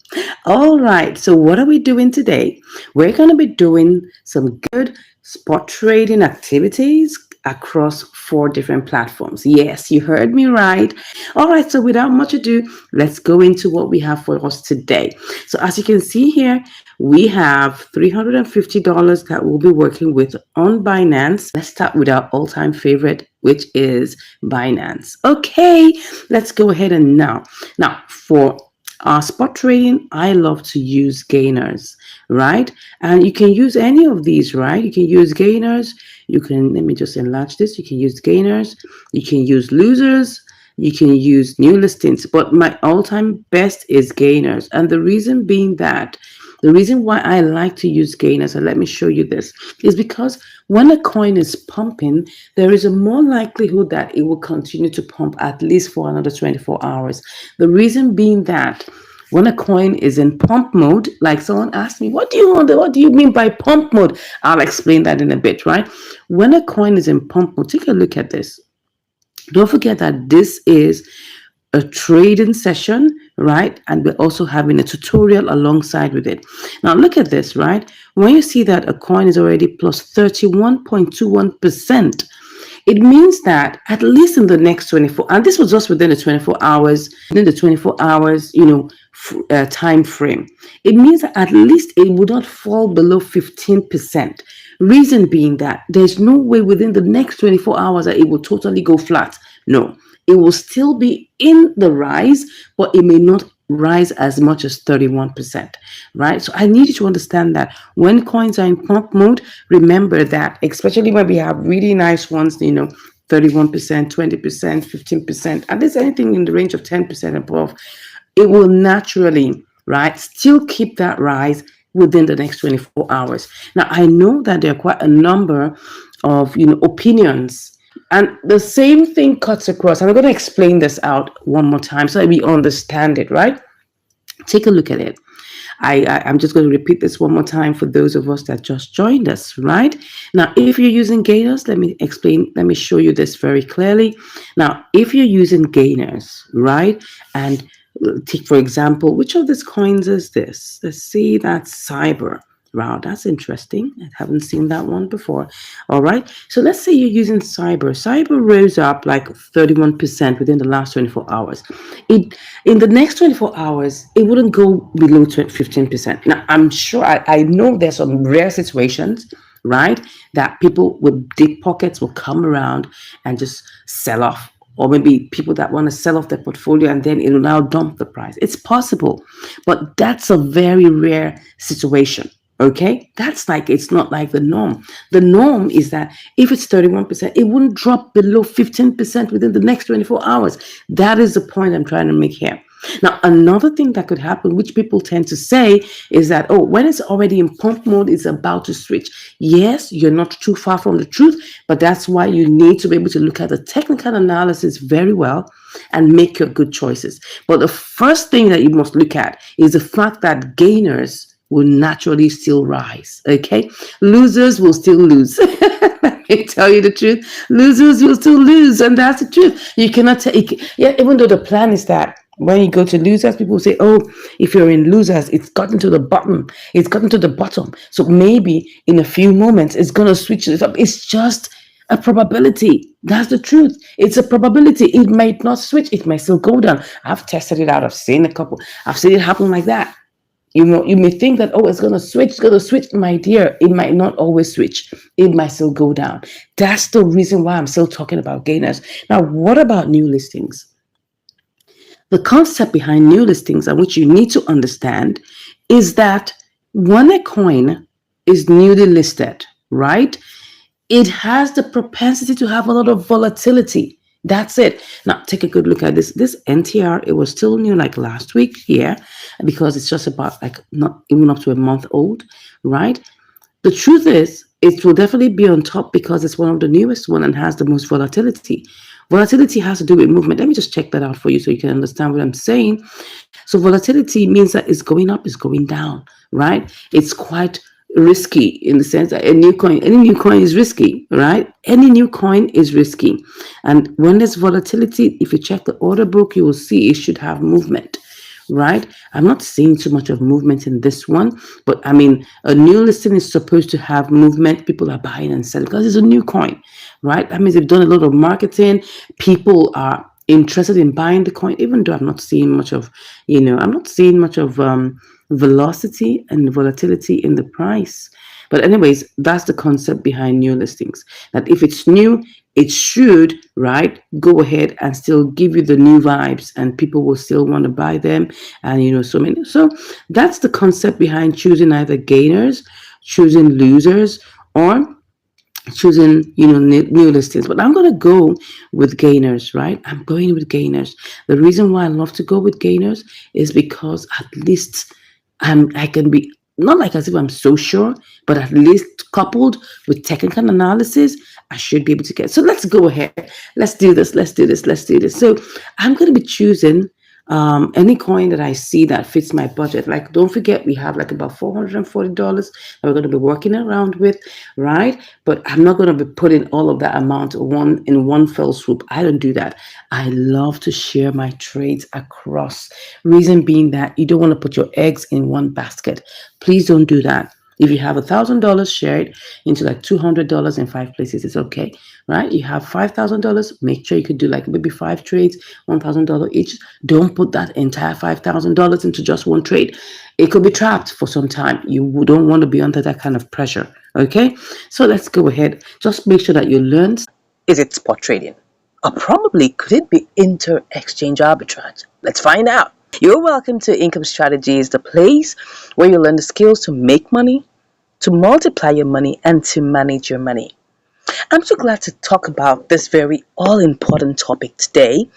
Speaker 1: All right. So what are we doing today? We're going to be doing some good spot trading activities across 4 different platforms. Yes, you heard me right. All right. So without much ado, let's go into what we have for us today. So as you can see here, we have $350 that we'll be working with on Binance. Let's start with our all-time favorite, which is Binance. Okay, let's go ahead and now for our spot trading, I love to use gainers, right? And you can use any of these, right? You can use gainers. You can, let me just enlarge this. You can use gainers. You can use losers. You can use new listings. But my all-time best is gainers. And the reason being that, the reason why I like to use gainers, and let me show you this, is because when a coin is pumping, there is a more likelihood that it will continue to pump at least for another 24 hours. The reason being that when a coin is in pump mode, like someone asked me, what do you mean by pump mode? I'll explain that in a bit, right? When a coin is in pump mode, take a look at this. Don't forget that this is a trading session, right? And we're also having a tutorial alongside with it. Now look at this, right? When you see that a coin is already plus 31.21%,
Speaker 2: It means that at least in the next 24, and this was just within the 24 hours, time frame. It means that at least it would not fall below 15%. Reason being that there's no way within the next 24 hours that it will totally go flat. No, it will still be in the rise, but it may not rise as much as 31%, right? So I need you to understand that when coins are in pump mode, remember that, especially when we have really nice ones, 31%, 20%, 15%, and there's anything in the range of 10% above, it will naturally, right, still keep that rise within the next 24 hours. Now, I know that there are quite a number of, opinions, and the same thing cuts across. I'm going to explain this out one more time so that we understand it, right? Take a look at it. I'm just going to repeat this one more time for those of us that just joined us, right? Now, if you're using gainers, let me show you this very clearly. Now, if you're using gainers, right, and take, for example, which of these coins is this? Let's see, that's Cyber. Wow, that's interesting. I haven't seen that one before. All right. So let's say you're using Cyber. Cyber rose up like 31% within the last 24 hours. It In the next 24 hours, it wouldn't go below 15%. Now, I'm sure I know there's some rare situations, right, that people with deep pockets will come around and just sell off, or maybe people that want to sell off their portfolio and then it will now dump the price. It's possible, but that's a very rare situation. Okay, it's not like the norm. The norm is that if it's 31%, it wouldn't drop below 15% within the next 24 hours. That is the point I'm trying to make here. Now, another thing that could happen, which people tend to say, is that, oh, when it's already in pump mode, it's about to switch. Yes, you're not too far from the truth, but that's why you need to be able to look at the technical analysis very well and make your good choices. But the first thing that you must look at is the fact that gainers will naturally still rise. Okay, losers will still lose. Let me tell you the truth. Losers will still lose, and that's the truth. You cannot take. Yeah, even though the plan is that when you go to losers, people say, "Oh, if you're in losers, it's gotten to the bottom. It's gotten to the bottom. So maybe in a few moments, it's gonna switch this up." It's just a probability. That's the truth. It's a probability. It might not switch. It might still go down. I've tested it out. I've seen a couple. I've seen it happen like that. You may think that, oh, it's going to switch. It's going to switch. My dear, it might not always switch. It might still go down. That's the reason why I'm still talking about gainers. Now, what about new listings? The concept behind new listings, and which you need to understand, is that when a coin is newly listed, right, it has the propensity to have a lot of volatility. That's it. Now, take a good look at this. This NTR, it was still new like last week here, because it's just about like not even up to a month old, right? The truth is, it will definitely be on top because it's one of the newest one and has the most volatility. Volatility has to do with movement. Let me just check that out for you so you can understand what I'm saying. So volatility means that it's going up, it's going down, right? It's quite risky in the sense that any new coin is risky, right? Any new coin is risky. And when there's volatility, if you check the order book, you will see it should have movement, right? I'm not seeing too much of movement in this one, but I mean, a new listing is supposed to have movement. People are buying and selling because it's a new coin, right? That means they've done a lot of marketing. People are interested in buying the coin, even though I'm not seeing much of, velocity and volatility in the price. But anyways, that's the concept behind new listings. That if it's new, it should, right, go ahead and still give you the new vibes, and people will still want to buy them. And so that's the concept behind choosing either gainers, choosing losers, or choosing new listings. But I'm going to go with gainers, right? I'm going with gainers. The reason why I love to go with gainers is because at least I can be, not like as if I'm so sure, but at least coupled with technical analysis, I should be able to get. So let's go ahead. Let's do this. So I'm going to be choosing any coin that I see that fits my budget. Like, don't forget, we have like about $440 that we're going to be working around with, right? But I'm not going to be putting all of that amount in one fell swoop. I don't do that. I love to share my trades across. Reason being that you don't want to put your eggs in one basket. Please don't do that. If you have $1,000, share it into like $200 in 5 places. It's okay, right? You have $5,000. Make sure you could do like maybe 5 trades, $1,000 each. Don't put that entire $5,000 into just one trade. It could be trapped for some time. You don't want to be under that kind of pressure. Okay, so let's go ahead. Just make sure that you learn.
Speaker 1: Is it spot trading? Or probably could it be inter-exchange arbitrage? Let's find out. You're welcome to Income Strategies, the place where you learn the skills to make money, to multiply your money, and to manage your money. I'm so glad to talk about this very all-important topic today,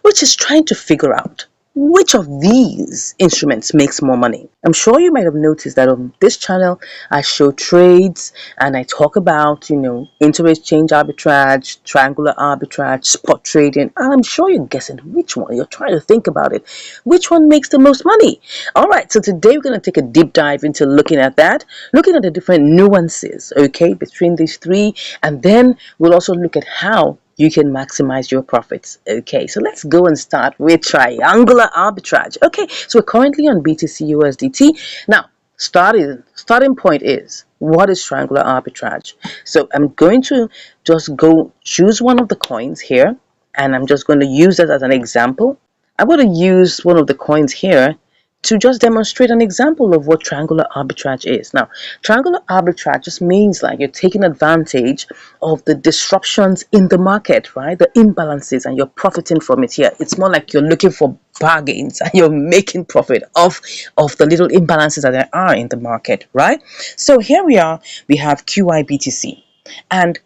Speaker 1: which is trying to figure out which of these instruments makes more money. I'm sure you might have noticed that on this channel, I show trades and I talk about, inter-exchange arbitrage, triangular arbitrage, spot trading, and I'm sure you're guessing which one. You're trying to think about it. Which one makes the most money? All right, so today we're going to take a deep dive into looking at that, looking at the different nuances, okay, between these three, and then we'll also look at how you can maximize your profits. Okay, so let's go and start with triangular arbitrage. Okay, so we're currently on BTC USDT. Now, starting point is, what is triangular arbitrage? So I'm going to just go choose one of the coins here, and I'm just going to use it as an example. I'm going to use one of the coins here to just demonstrate an example of what triangular arbitrage is. Now, triangular arbitrage just means like you're taking advantage of the disruptions in the market, right? The imbalances, and you're profiting from it here. It's more like you're looking for bargains and you're making profit of the little imbalances that there are in the market, right? So here we are, we have QIBTC, and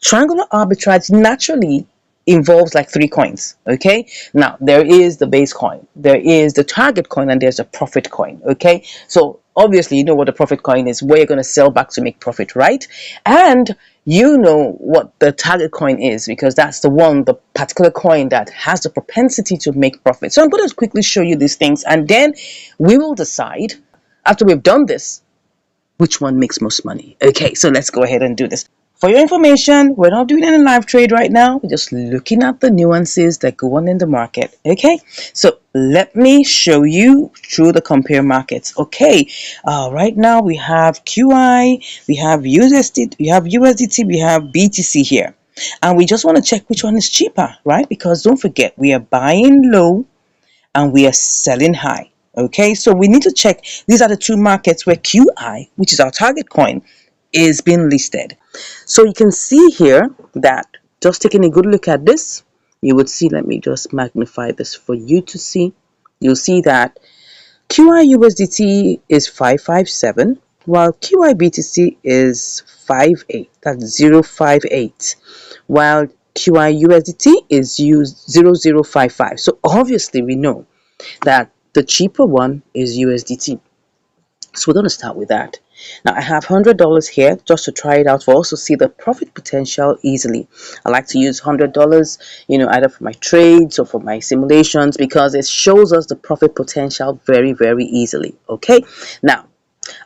Speaker 1: triangular arbitrage naturally involves like three coins. Okay, now there is the base coin, there is the target coin, and there's a profit coin. Okay, so obviously you know what the profit coin is, where you're going to sell back to make profit, right? And you know what the target coin is, because that's the particular coin that has the propensity to make profit. So I'm going to quickly show you these things, and then we will decide, after we've done this, which one makes most money. Okay, so let's go ahead and do this. For your information, we're not doing any live trade right now. We're just looking at the nuances that go on in the market. Okay, so let me show you through the compare markets. Okay, right now we have QI, we have USDT, we have BTC here. And we just want to check which one is cheaper, right? Because don't forget, we are buying low and we are selling high. Okay, so we need to check. These are the two markets where QI, which is our target coin, is being listed. So you can see here that, just taking a good look at this, you would see, let me just magnify this for you to see. You'll see that QI USDT is 557, while QI BTC is 58. That's 058, while QI USDT is 0055. So obviously we know that the cheaper one is USDT. So we're going to start with that. Now I have $100 here just to try it out, for also see the profit potential easily. I like to use $100, either for my trades or for my simulations, because it shows us the profit potential very, very easily. Okay, now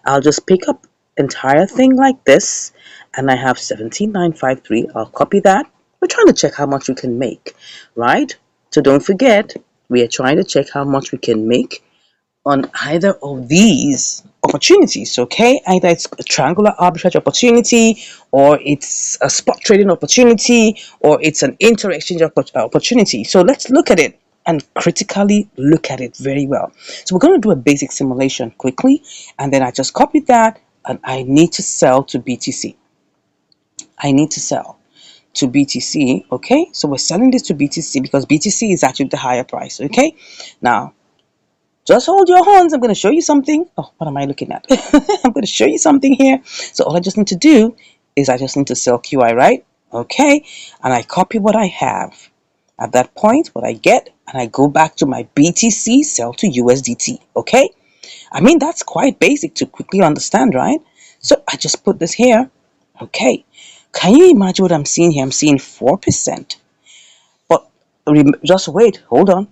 Speaker 1: I'll just pick up entire thing like this, and I have 17,953. I'll copy that. We're trying to check how much we can make, right? So don't forget, we are trying to check how much we can make on either of these opportunities. Okay, either it's a triangular arbitrage opportunity, or it's a spot trading opportunity, or it's an inter-exchange opportunity. So let's look at it and critically look at it very well. So we're going to do a basic simulation quickly, and then I just copied that, and I need to sell to BTC. Okay, so we're selling this to BTC because BTC is actually the higher price. Okay, now just hold your horns. I'm going to show you something. Oh, what am I looking at? I'm going to show you something here. So all I just need to do is I just need to sell QI, right? Okay, and I copy what I have at that point, what I get, and I go back to my BTC, sell to USDT. Okay, I mean, that's quite basic to quickly understand, right? So I just put this here. Okay, can you imagine what I'm seeing here? I'm seeing 4%. But just wait, hold on.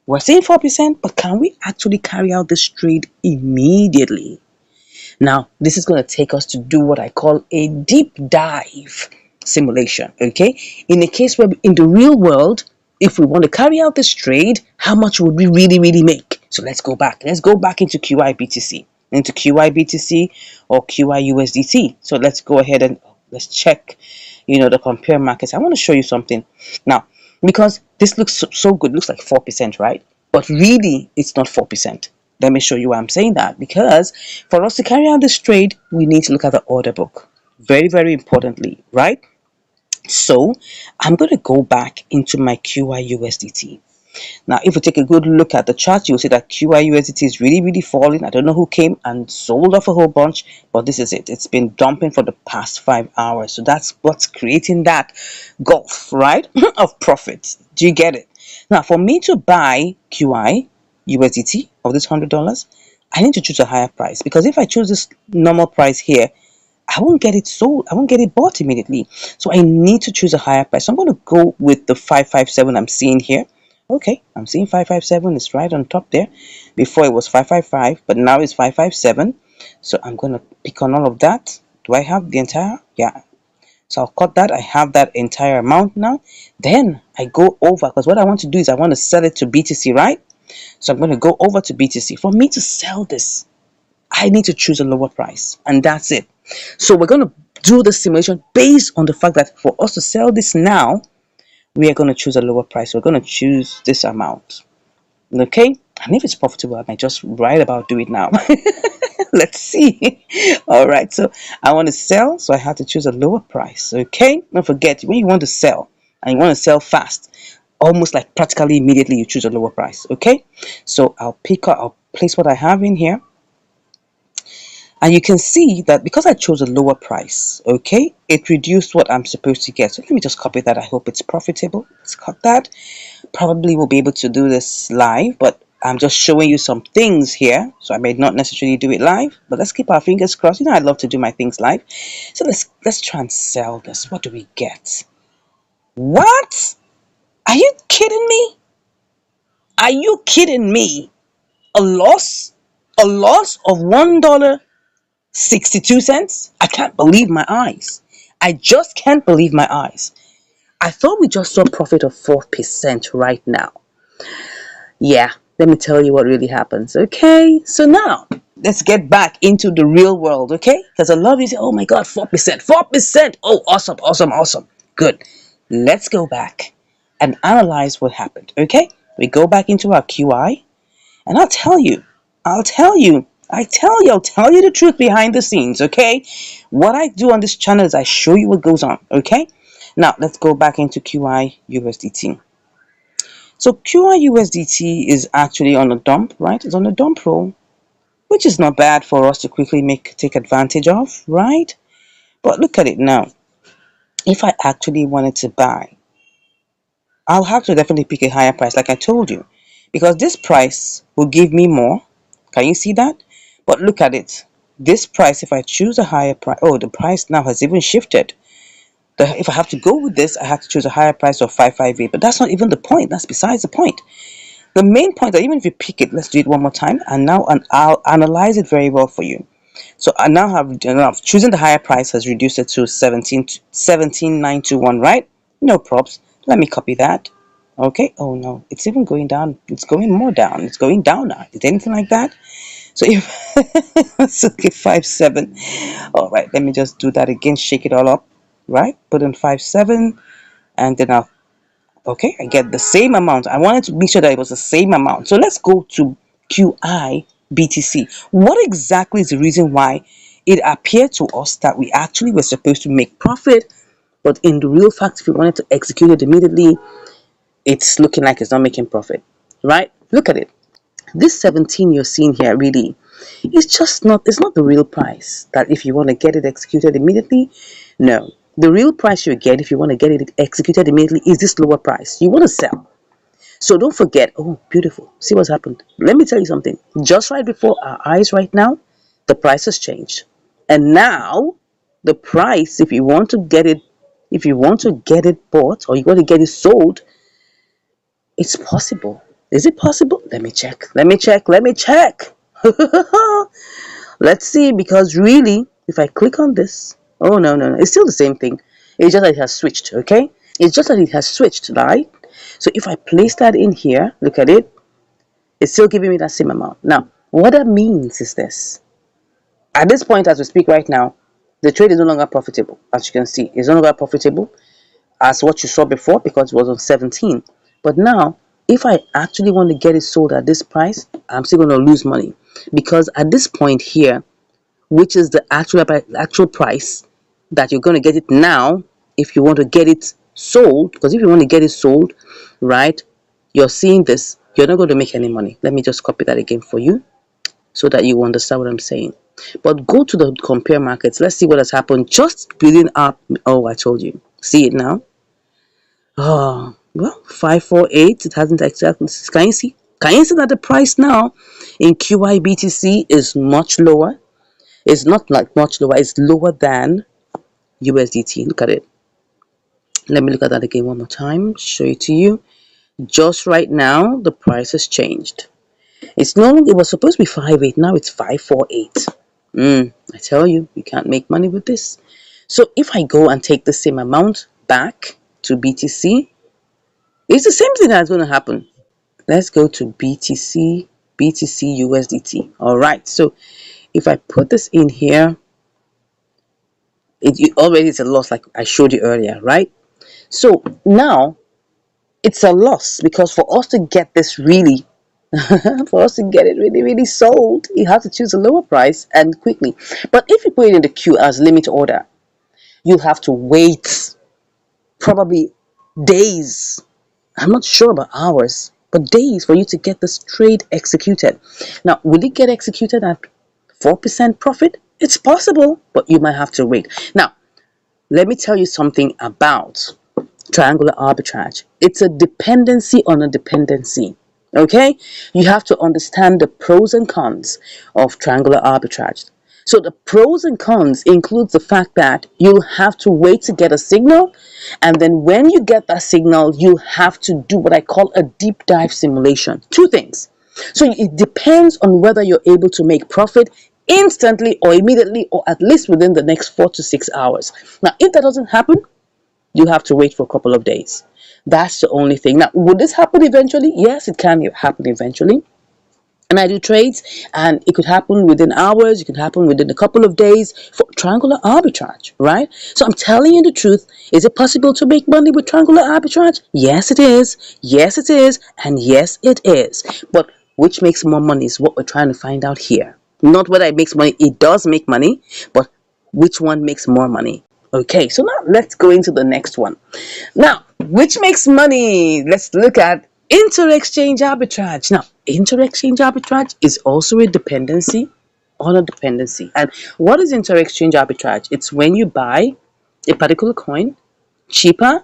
Speaker 1: We're seeing 4%, but can we actually carry out this trade immediately? Now, this is going to take us to do what I call a deep dive simulation, okay? In a case where in the real world, if we want to carry out this trade, how much would we really, really make? So let's go back. Let's go back into QI BTC. into QI or QI So let's go ahead and let's check, the compare markets. I want to show you something now, because this looks so good. It looks like 4%, right? But really, it's not 4%. Let me show you why I'm saying that. Because for us to carry out this trade, we need to look at the order book. Very, very importantly, right? So I'm going to go back into my QI. Now, if we take a good look at the chart, you'll see that QI is really, really falling. I don't know who came and sold off a whole bunch, but this is it. It's been dumping for the past 5 hours. So that's what's creating that gulf, right, of profit. Do you get it? Now, for me to buy QI of this $100, I need to choose a higher price, because if I choose this normal price here, I won't get it sold. I won't get it bought immediately. So I need to choose a higher price. So I'm going to go with the 557 I'm seeing here. Okay, I'm seeing 557. It's right on top there. Before it was 555, but now it's 557. So I'm going to pick on all of that. Do I have the entire? Yeah. So I'll cut that. I have that entire amount now. Then I go over, because what I want to do is I want to sell it to BTC, right? So I'm going to go over to BTC. For me to sell this, I need to choose a lower price, and that's it. So we're going to do the simulation based on the fact that for us to sell this now, we are going to choose a lower price. We're going to choose this amount. Okay? And if it's profitable, I might just right about do it now. Let's see. All right. So I want to sell, so I have to choose a lower price. Okay? Don't forget, when you want to sell and you want to sell fast, almost like practically immediately you choose a lower price. Okay? So I'll place what I have in here. And you can see that because I chose a lower price, okay, it reduced what I'm supposed to get. So let me just copy that. I hope it's profitable. Let's cut that. Probably will be able to do this live, but I'm just showing you some things here. So I may not necessarily do it live, but let's keep our fingers crossed. I'd love to do my things live. So let's try and sell this. What do we get? What? Are you kidding me? Are you kidding me? A loss? A loss of $1.62? I can't believe my eyes. I just can't believe my eyes. I thought we just saw a profit of 4% right now. Yeah, let me tell you what really happens. Okay, so now let's get back into the real world. Okay, because I love you. Say, oh my God, 4%, 4%. Oh, awesome, awesome, awesome. Good. Let's go back and analyze what happened. Okay, we go back into our QI, and I'll tell you the truth behind the scenes, okay? What I do on this channel is I show you what goes on, okay? Now, let's go back into QI USDT. So QI USDT is actually on a dump, right? It's on a dump roll, which is not bad for us to quickly take advantage of, right? But look at it now. If I actually wanted to buy, I'll have to definitely pick a higher price, like I told you, because this price will give me more. Can you see that? But look at it. This price, if I choose a higher price, oh, the price now has even shifted. If I have to go with this, I have to choose a higher price of 558. But that's not even the point. That's besides the point. The main point that even if you pick it, let's do it one more time, and now I'll analyze it very well for you. So I now have choosing the higher price has reduced it to 17,921, right? No props. Let me copy that. Okay. Oh no, it's even going down. It's going more down. It's going down now. Is there anything like that? So if so, okay, 57. All right, let me just do that again. Shake it all up. Right. Put in 57, and then okay, I get the same amount. I wanted to make sure that it was the same amount. So let's go to QI BTC. What exactly is the reason why it appeared to us that we actually were supposed to make profit, but in the real fact, if we wanted to execute it immediately, it's looking like it's not making profit, right? Look at it. This 17 you're seeing here really, it's not the real price that if you want to get it executed immediately. No. The real price you get if you want to get it executed immediately is this lower price. You want to sell. So don't forget, oh, beautiful. See what's happened. Let me tell you something. Just right before our eyes right now, the price has changed. And now the price, if you want to get it bought or you want to get it sold, it's possible. Is it possible? Let me check. Let's see, because really, if I click on this, oh no, it's still the same thing. It's just that it has switched, okay? It's just that it has switched, right? So if I place that in here, look at it, it's still giving me that same amount. Now, what that means is this.
Speaker 2: At this point, as we speak right now, the trade is no longer profitable. As you can see, it's no longer profitable as what you saw before because it was on 17. But now, if I actually want to get it sold at this price, I'm still going to lose money because at this point here, which is the actual price that you're going to get it now, if you want to get it sold, because if you want to get it sold, right, you're seeing this, you're not going to make any money. Let me just copy that again for you so that you understand what I'm saying. But go to the compare markets. Let's see what has happened just within our. Oh, I told you. See it now. Oh, well, 548. It hasn't exactly. Can you see? Can you see that the price now in QIBTC is much lower? It's not like much lower. It's lower than USDT. Look at it. Let me look at that again one more time. Show it to you. Just right now, the price has changed. It's no longer. It was supposed to be 5.8. Now it's 5.48. I tell you, you can't make money with this. So if I go and take the same amount back to BTC, it's the same thing that's going to happen. Let's go to BTC USDT. All right. So if I put this in here, it already is a loss, like I showed you earlier, right? So now it's a loss because for us to get this really, for us to get it really, really sold, you have to choose a lower price and quickly. But if you put it in the queue as limit order, you'll have to wait probably days. I'm not sure about hours, but days for you to get this trade executed. Now, will it get executed at 4% profit? It's possible, but you might have to wait. Now, let me tell you something about triangular arbitrage. It's a dependency on a dependency. Okay? You have to understand the pros and cons of triangular arbitrage. So the pros and cons includes the fact that you have to wait to get a signal, and then when you get that signal, you have to do what I call a deep dive simulation. Two things. So it depends on whether you're able to make profit instantly or immediately or at least within the next 4 to 6 hours. Now, if that doesn't happen, you have to wait for a couple of days. That's the only thing. Now, would this happen eventually? Yes, it can happen eventually. And I do trades, and it could happen within hours, it could happen within a couple of days for triangular arbitrage, right? So I'm telling you the truth. Is it possible to make money with triangular arbitrage? Yes, it is. Yes, it is. And yes, it is. But which makes more money is what we're trying to find out here. Not whether it makes money. It does make money, but which one makes more money? Okay, so now let's go into the next one. Now, which makes money? Let's look at inter-exchange arbitrage. Now, inter-exchange arbitrage is also a dependency on a dependency. And what is inter-exchange arbitrage? It's when you buy a particular coin cheaper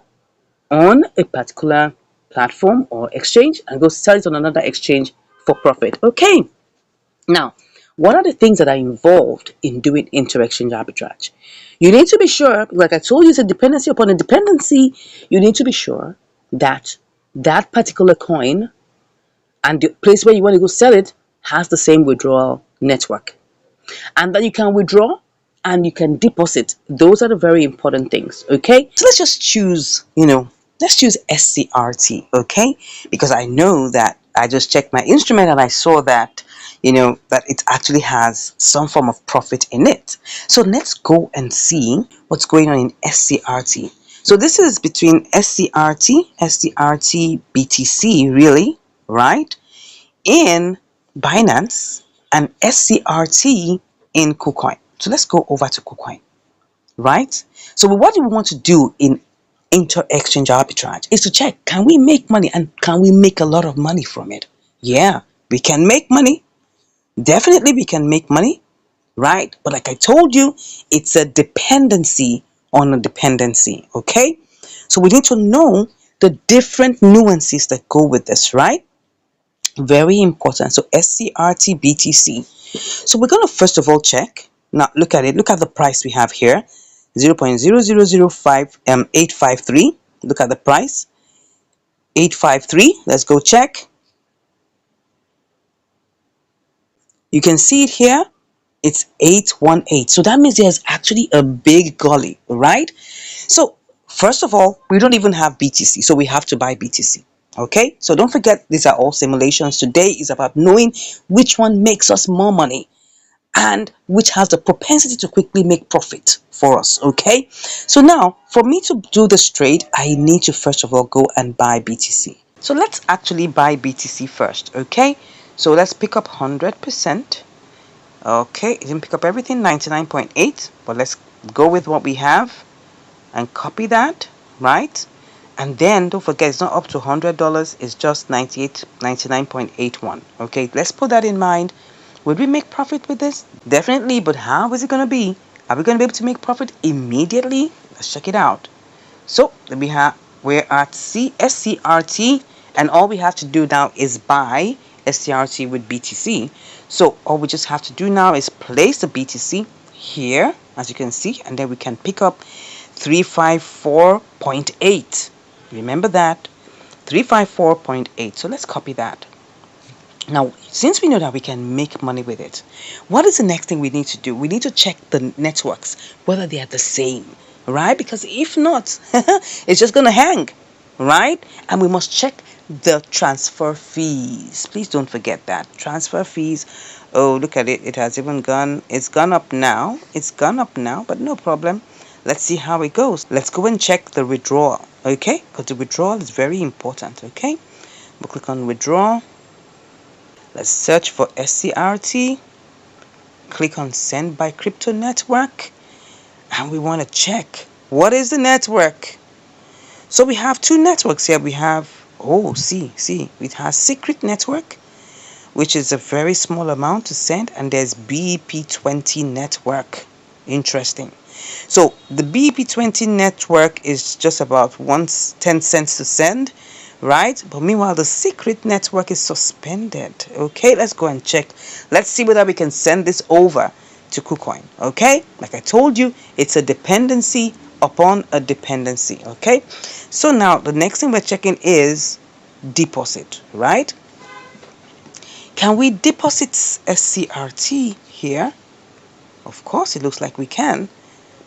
Speaker 2: on a particular platform or exchange and go sell it on another exchange for profit. Okay, now, what are the things that are involved in doing inter-exchange arbitrage? You need to be sure, like I told you, it's a dependency upon a dependency. You need to be sure that that particular coin and the place where you want to go sell it has the same withdrawal network. And that you can withdraw and you can deposit. Those are the very important things, okay? So let's just choose, let's choose SCRT, okay? Because I know that I just checked my instrument and I saw that, that it actually has some form of profit in it. So let's go and see what's going on in SCRT. So this is between SCRT, BTC, really, right? In Binance and SCRT in KuCoin. So let's go over to KuCoin, right? So what do we want to do in inter-exchange arbitrage is to check, can we make money and can we make a lot of money from it? Yeah, we can make money. Definitely we can make money, right? But like I told you, it's a dependency on a dependency, okay? So we need to know the different nuances that go with this, right? Very important. So SCRT BTC. So we're going to first of all check. Now look at it. Look at the price we have here. 0.0005853. Look at the price. 853. Let's go check. You can see it here. It's 818. So that means there's actually a big gully, right? So first of all, we don't even have BTC. So we have to buy BTC. Okay, so don't forget, these are all simulations. Today is about knowing which one makes us more money.
Speaker 1: and which has the propensity to quickly make profit for us. Okay, so now for me to do this trade, I need to first of all go and buy BTC. So let's actually buy BTC first. Okay, so let's pick up 100%. Okay, it didn't pick up everything, 99.8, but let's go with what we have and copy that, right? And then don't forget, it's not up to $100, it's just 99.81. Okay, let's put that in mind. Would we make profit with this? Definitely, but how is it going to be? Are we going to be able to make profit immediately? Let's check it out. So we're at SCRT, and all we have to do now is buy SCRT with BTC. So all we just have to do now is place the BTC here, as you can see, and then we can pick up 354.8. Remember that, 354.8. So let's copy that. Now, since we know that we can make money with it, what is the next thing we need to do? We need to check the networks, whether they are the same, right? Because if not, it's just going to hang, right? And we must check the transfer fees. Please don't forget that. Transfer fees. Oh, look at it. It has even gone. It's gone up now. It's gone up now, but no problem. Let's see how it goes. Let's go and check the withdrawal, okay? Because the withdrawal is very important, okay? We'll click on withdraw. Let's search for SCRT. Click on Send by Crypto Network. And we want to check what is the network. So we have two networks here. We have, it has Secret Network, which is a very small amount to send. And there's BEP20 Network. Interesting. So the BEP20 network is just about 10 cents to send, right? But meanwhile, the secret network is suspended. Okay, let's go and check. Let's see whether we can send this over to KuCoin. Okay, like I told you, it's a dependency upon a dependency. Okay, so now the next thing we're checking is deposit, right? Can we deposit SCRT here? Of course, it looks like we can.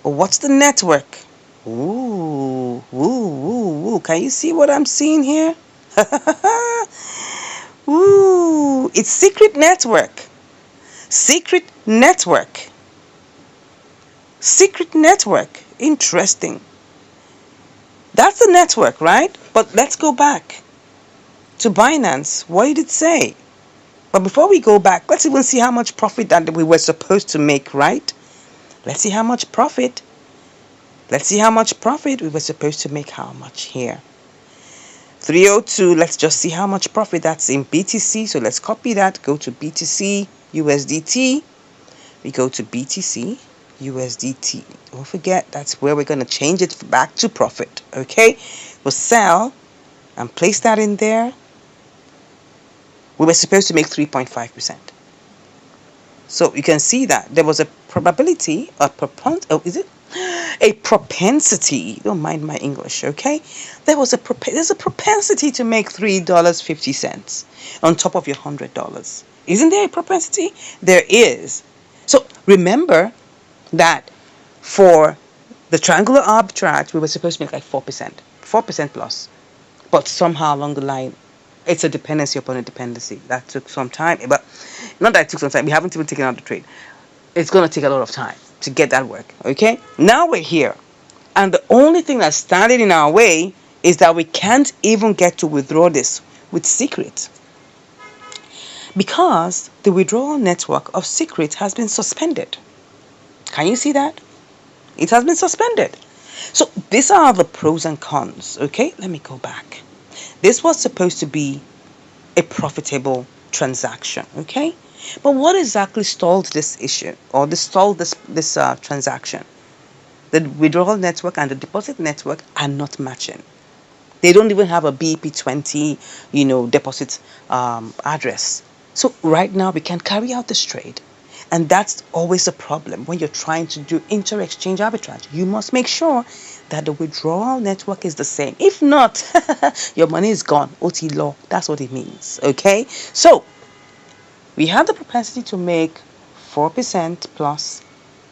Speaker 1: But what's the network? Ooh. Can you see what I'm seeing here? Ooh, it's Secret Network. Secret Network. Secret Network. Interesting. That's the network, right? But let's go back to Binance. What did it say? But before we go back, let's even see how much profit that we were supposed to make, right? Let's see how much profit. Let's see how much profit we were supposed to make. How much here? 302. Let's just see how much profit that's in BTC. So let's copy that. Go to BTC USDT. We go to BTC USDT. Don't forget, that's where we're going to change it back to profit. Okay? We'll sell and place that in there. We were supposed to make 3.5%. So you can see that there was a probability, a propensity. Don't mind my English, okay? There's a propensity to make $3.50 on top of your $100. Isn't there a propensity? There is. So remember that for the triangular arbitrage, we were supposed to make like 4% plus. But somehow along the line, it's a dependency upon a dependency. That took some time, but not that it took some time. We haven't even taken out the trade. It's going to take a lot of time to get that work. Okay? Now we're here. And the only thing that's standing in our way is that we can't even get to withdraw this with Secret. Because the withdrawal network of Secret has been suspended. Can you see that? It has been suspended. So these are the pros and cons. Okay? Let me go back. This was supposed to be a profitable transaction, okay? But what exactly stalled this issue, or stalled this transaction? The withdrawal network and the deposit network are not matching. They don't even have a BEP20, deposit address. So right now we can carry out this trade. And that's always a problem when you're trying to do inter-exchange arbitrage. You must make sure that the withdrawal network is the same. If not, your money is gone. OT law. That's what it means. Okay? So, we have the propensity to make 4% plus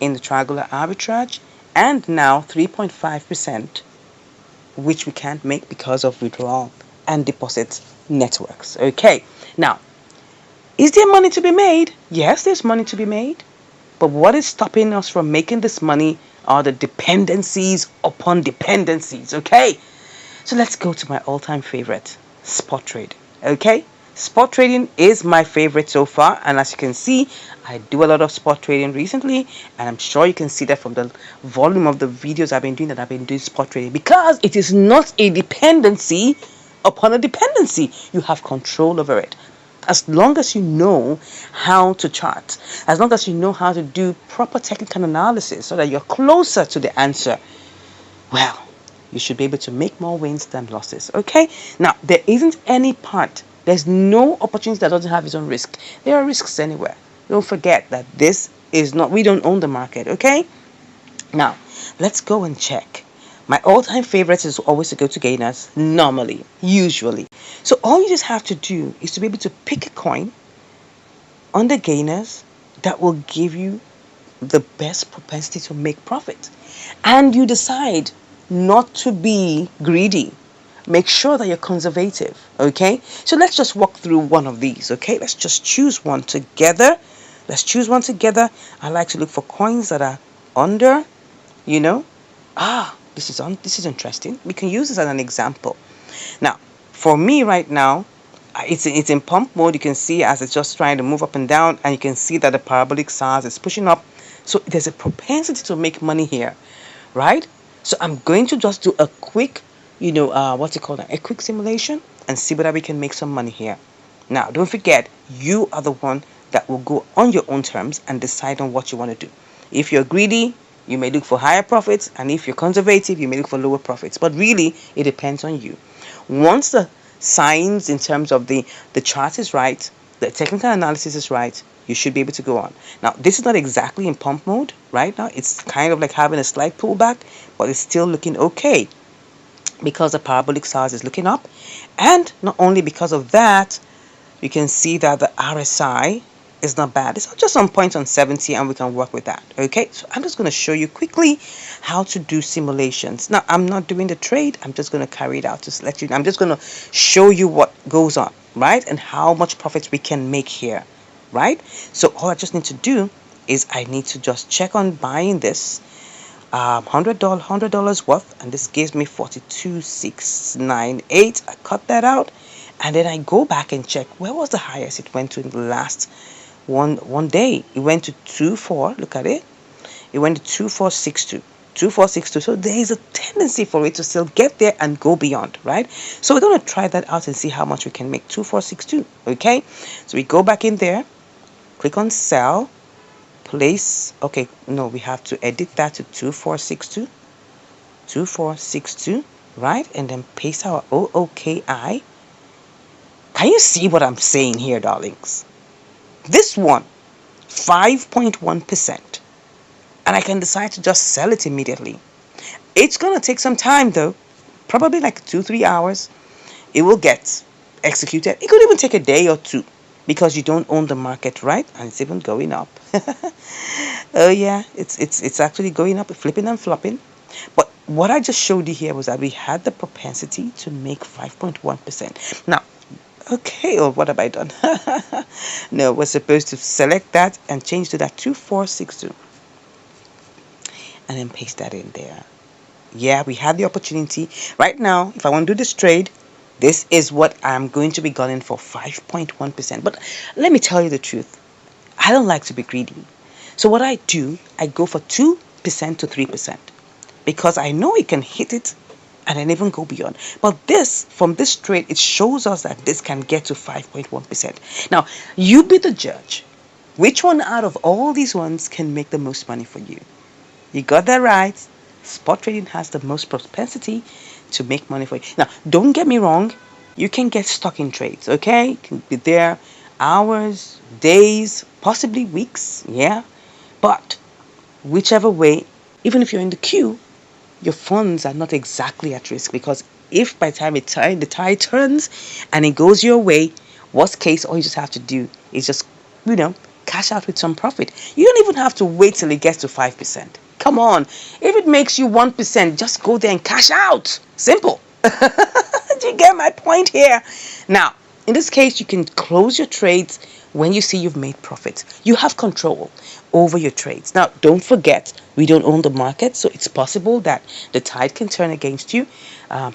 Speaker 1: in the triangular arbitrage, and now 3.5%, which we can't make because of withdrawal and deposit networks. Okay? Now, is there money to be made? Yes, there's money to be made. But what is stopping us from making this money are the dependencies upon dependencies, okay? So let's go to my all-time favorite, spot trading, okay? Spot trading is my favorite so far, and as you can see, I do a lot of spot trading recently, and I'm sure you can see that from the volume of the videos I've been doing, that I've been doing spot trading, because it is not a dependency upon a dependency. You have control over it. As long as you know how to chart, as long as you know how to do proper technical analysis so that you're closer to the answer, well, you should be able to make more wins than losses, okay? Now, there isn't any part, there's no opportunity that doesn't have its own risk. There are risks anywhere. Don't forget that this is not, we don't own the market, okay? Now, let's go and check. My all-time favorite is always to go to gainers, normally, usually. So all you just have to do is to be able to pick a coin on the gainers that will give you the best propensity to make profit. And you decide not to be greedy. Make sure that you're conservative, okay? So let's just walk through one of these, okay? Let's just choose one together. Let's choose one together. I like to look for coins that are under, you know. This is interesting. We can use this as an example. Now, for me right now, it's in pump mode. You can see as it's just trying to move up and down, and you can see that the parabolic SARS is pushing up. So there's a propensity to make money here, right? So I'm going to just do a quick, what's it called? A quick simulation and see whether we can make some money here. Now, don't forget, you are the one that will go on your own terms and decide on what you want to do. If you're greedy, you may look for higher profits, and if you're conservative, you may look for lower profits. But really, it depends on you. Once the signs in terms of the chart is right, the technical analysis is right, you should be able to go on. Now, this is not exactly in pump mode right now. It's kind of like having a slight pullback, but it's still looking okay because the parabolic SARS is looking up. And not only because of that, you can see that the RSI is not bad. It's just on point on 70, and we can work with that. Okay, so I'm just going to show you quickly how to do simulations. Now, I'm not doing the trade. I'm just going to carry it out to let you know. I'm just going to show you what goes on, right? And how much profits we can make here, right? So all I just need to do is I need to just check on buying this $100 worth, and this gives me 42,698. I cut that out, and then I go back and check where was the highest it went to in the last one day. It went to 24. Look at it. It went to 2462. 2462. So there is a tendency for it to still get there and go beyond, right? So we're going to try that out and see how much we can make. 2462. Okay, so we go back in there, click on sell, place. Okay, no, we have to edit that to 2462. 2462, right? And then paste our OOKI. Can you see what I'm saying here, darlings? This one, 5.1%. And I can decide to just sell it immediately. It's going to take some time though, probably like 2-3 hours. It will get executed. It could even take a day or two because you don't own the market, right? And it's even going up. Oh yeah, it's actually going up, flipping and flopping. But what I just showed you here was that we had the propensity to make 5.1%. Now, okay, or what have I done? No, we're supposed to select that and change to that 2462. And then paste that in there. Yeah, we had the opportunity. Right now, if I want to do this trade, this is what I'm going to be gunning for, 5.1%. But let me tell you the truth. I don't like to be greedy. So what I do, I go for 2% to 3%. Because I know it can hit it and then even go beyond. But this, from this trade, it shows us that this can get to 5.1%. Now, you be the judge. Which one out of all these ones can make the most money for you? You got that right. Spot trading has the most propensity to make money for you. Now, don't get me wrong. You can get stuck in trades, okay? You can be there hours, days, possibly weeks, yeah? But whichever way, even if you're in the queue, your funds are not exactly at risk, because if by the time the tide turns and it goes your way, worst case, all you just have to do is just, cash out with some profit. You don't even have to wait till it gets to 5%. Come on. If it makes you 1%, just go there and cash out. Simple. Do you get my point here? Now, in this case, you can close your trades when you see you've made profit. You have control. over your trades. Now, don't forget, we don't own the market, so it's possible that the tide can turn against you.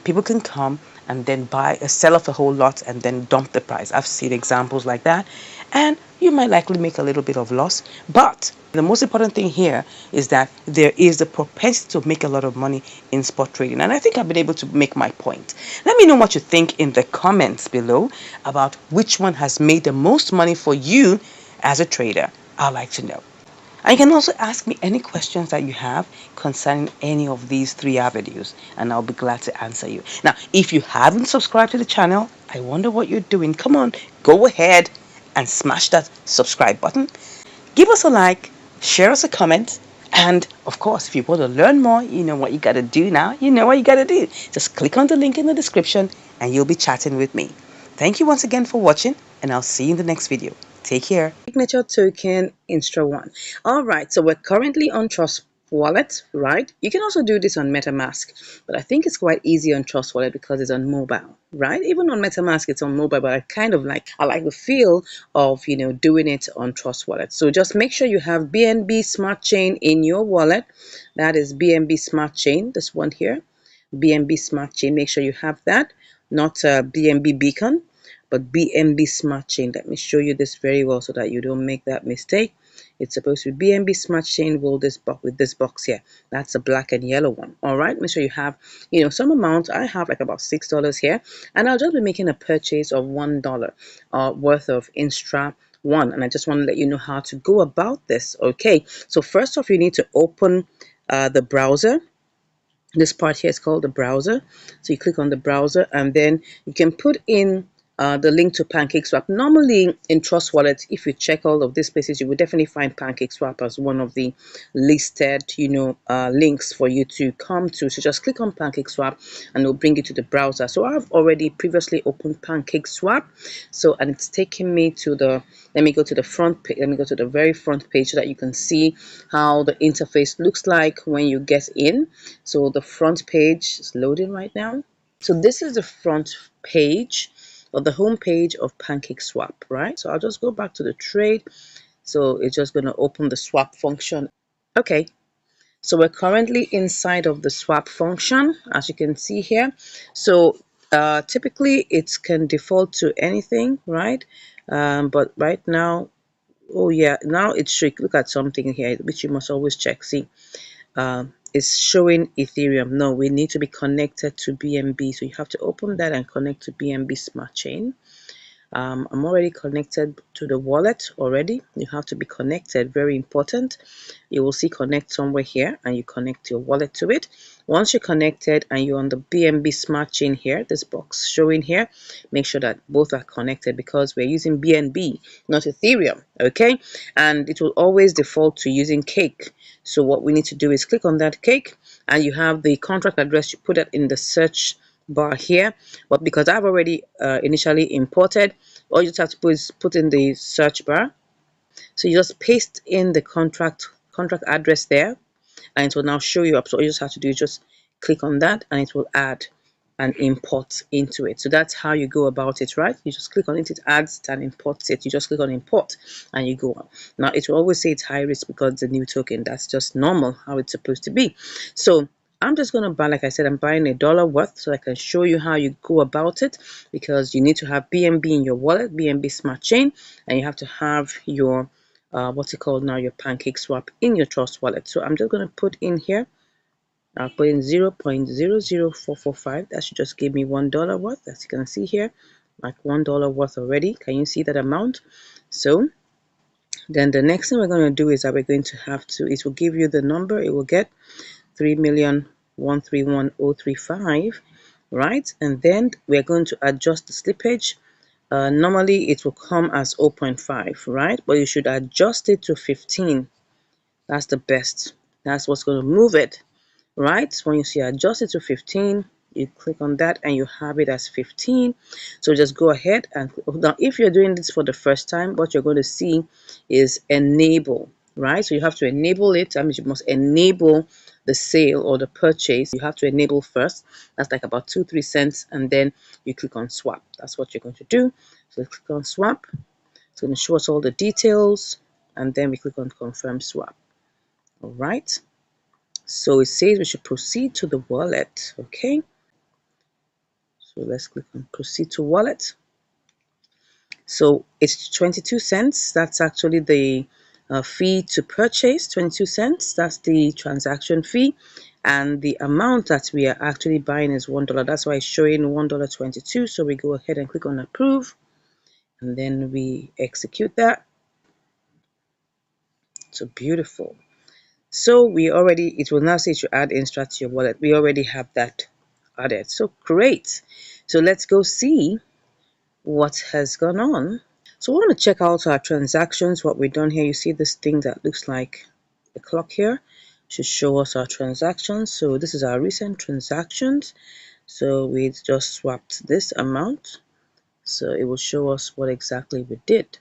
Speaker 1: People can come and then sell off a whole lot and then dump the price. I've seen examples like that, and you might likely make a little bit of loss. But the most important thing here is that there is the propensity to make a lot of money in spot trading, and I think I've been able to make my point. Let me know what you think in the comments below about which one has made the most money for you as a trader. I'd like to know. And you can also ask me any questions that you have concerning any of these three avenues, and I'll be glad to answer you. Now, if you haven't subscribed to the channel, I wonder what you're doing. Come on, go ahead and smash that subscribe button. Give us a like, share us a comment, and of course, if you want to learn more, you know what you got to do now. You know what you got to do. Just click on the link in the description, and you'll be chatting with me. Thank you once again for watching, and I'll see you in the next video. Take care. Signature token Instra One. All right, so we're currently on Trust Wallet, right? You can also do this on MetaMask, but I think it's quite easy on Trust Wallet because it's on mobile, right? Even on MetaMask, it's on mobile, but I like the feel of doing it on Trust Wallet. So just make sure you have BNB Smart Chain in your wallet. That is BNB Smart Chain. This one here, BNB Smart Chain. Make sure you have that, not BNB Beacon, but BNB Smart Chain. Let me show you this very well so that you don't make that mistake. It's supposed to be BNB Smart Chain with this box here. That's a black and yellow one. All right, make sure you have some amount. I have like about $6 here, and I'll just be making a purchase of $1 worth of Instra One, and I just want to let you know how to go about this. Okay, so first off, you need to open the browser. This part here is called the browser. So you click on the browser, and then you can put in the link to PancakeSwap. Normally in Trust Wallet, if you check all of these places, you will definitely find PancakeSwap as one of the listed, links for you to come to. So just click on PancakeSwap and it'll bring you to the browser. So I've already previously opened PancakeSwap. So, and it's taking me to let me go to the front page. Let me go to the very front page so that you can see how the interface looks like when you get in. So the front page is loading right now. So this is the front page or the home page of PancakeSwap, right? So I'll just go back to the trade. So it's just going to open the swap function. Okay, so we're currently inside of the swap function, as you can see here. So typically it can default to anything, right? But right now, oh yeah, now it should look at something here, which you must always check. See, it's showing Ethereum. No, we need to be connected to BNB. So you have to open that and connect to BNB Smart Chain. I'm already connected to the wallet already. You have to be connected, very important. You will see connect somewhere here and you connect your wallet to it. Once you're connected and you're on the BNB Smart Chain here, this box showing here, make sure that both are connected because we're using BNB, not Ethereum, okay? And it will always default to using Cake. So what we need to do is click on that Cake and you have the contract address. You put it in the search bar here, but because I've already initially imported, all you just have to put in the search bar. So you just paste in the contract address there and it will now show you up. So all you just have to do is just click on that and it will add and import into it. So that's how you go about it, right? You just click on it, it adds it and imports it. You just click on import and you go on. Now it will always say it's high risk because it's a new token. That's just normal how it's supposed to be. So I'm just going to buy, like I said, I'm buying $1 worth so I can show you how you go about it, because you need to have BNB in your wallet, BNB Smart Chain, and you have to have your what's it called now, your PancakeSwap in your Trust Wallet. So I'm just going to put in here, I'll put in 0.00445. That should just give me $1 worth, as you can see here, like $1 worth already. Can you see that amount? So then the next thing we're going to do is that we're going to have to, it will give you the number, it will get 3,131,035, right? And then we're going to adjust the slippage. Normally it will come as 0.5, right? But you should adjust it to 15. That's the best. That's what's going to move it, right? So when you see adjust it to 15, you click on that and you have it as 15. So just go ahead and now if you're doing this for the first time, what you're going to see is enable, right? So you have to enable it. That means you must enable the sale or the purchase. You have to enable first. That's like about 2-3 cents, and then you click on swap. That's what you're going to do. So click on swap. It's going to show us all the details. and then we click on confirm swap. All right. So it says we should proceed to the wallet. Okay. So let's click on proceed to wallet. So it's 22 cents. That's actually the fee to purchase, 22 cents. That's the transaction fee. And the amount that we are actually buying is $1. That's why it's showing $1.22. So we go ahead and click on approve. And then we execute that. So beautiful. So we already, it will now say to add Instra to your wallet. We already have that added. So great. So let's go see what has gone on. So we want to check out our transactions, what we've done here. You see this thing that looks like a clock here should show us our transactions. So this is our recent transactions. So we just swapped this amount. So it will show us what exactly we did.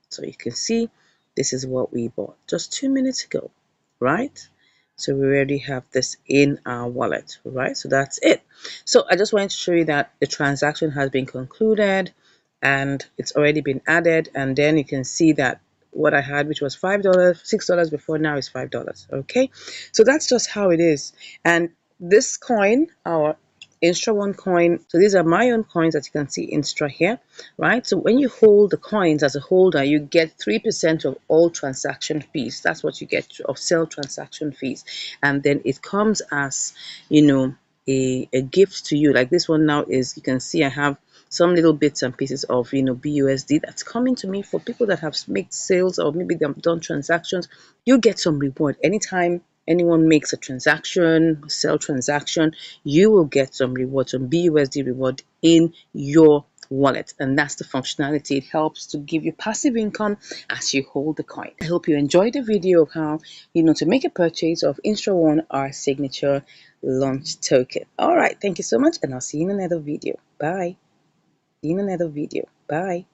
Speaker 1: So you can see this is what we bought just 2 minutes ago, right? So we already have this in our wallet, right? So that's it. So I just wanted to show you that the transaction has been concluded and it's already been added. And then you can see that what I had, which was $5, $6 before, now is $5. Okay, so that's just how it is. And this coin, our Instra One coin, so these are my own coins that you can see Instra here, right? So when you hold the coins as a holder, you get 3% of all transaction fees. That's what you get of sale transaction fees. And then it comes as, a gift to you. Like this one now is, you can see I have some little bits and pieces of BUSD that's coming to me for people that have made sales, or maybe they've done transactions. You get some reward anytime anyone makes a transaction, sell transaction, you will get some reward, some BUSD reward in your wallet. And that's the functionality. It helps to give you passive income as you hold the coin. I hope you enjoyed the video of how to make a purchase of Instra One, our signature launch token. All right, thank you so much, and I'll see you in another video. Bye. See you in another video. Bye.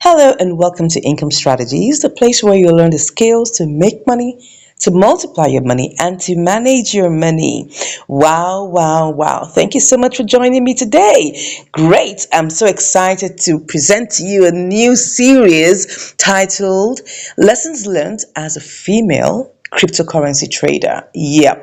Speaker 1: Hello and welcome to Income Strategies, the place where you learn the skills to make money, to multiply your money, and to manage your money. Wow, wow, wow. Thank you so much for joining me today. Great. I'm so excited to present to you a new series titled Lessons Learned as a Female Cryptocurrency Trader. Yeah.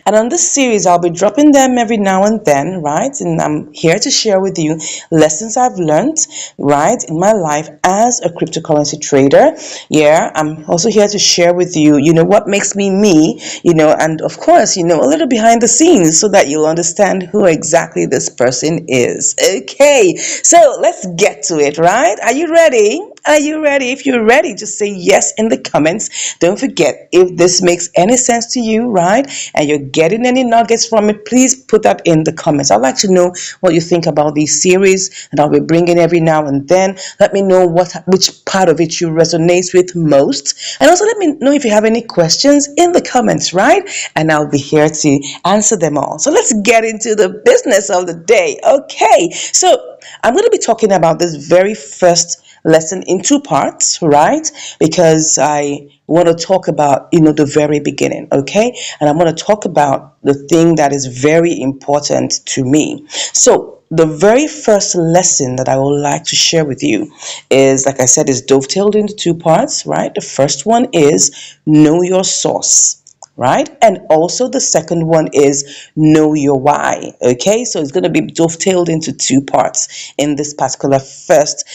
Speaker 1: And on this series, I'll be dropping them every now and then, right? And I'm here to share with you lessons I've learned, right, in my life as a cryptocurrency trader. Yeah. I'm also here to share with you, what makes me me, and of course, a little behind the scenes so that you'll understand who exactly this person is. Okay. So let's get to it, right? Are you ready? Are you ready? If you're ready, just say yes in the comments. Don't forget, if this makes any sense to you, right, and you're getting any nuggets from it, please put that in the comments. I'd like to know what you think about these series that I'll be bringing every now and then. Let me know which part of it you resonate with most. And also let me know if you have any questions in the comments, right? And I'll be here to answer them all. So let's get into the business of the day. Okay, so I'm going to be talking about this very first lesson in two parts, right? Because I want to talk about, the very beginning, okay? And I'm going to talk about the thing that is very important to me. So the very first lesson that I would like to share with you is, like I said, is dovetailed into two parts, right? The first one is know your source, right? And also the second one is know your why. Okay, so it's going to be dovetailed into two parts in this particular first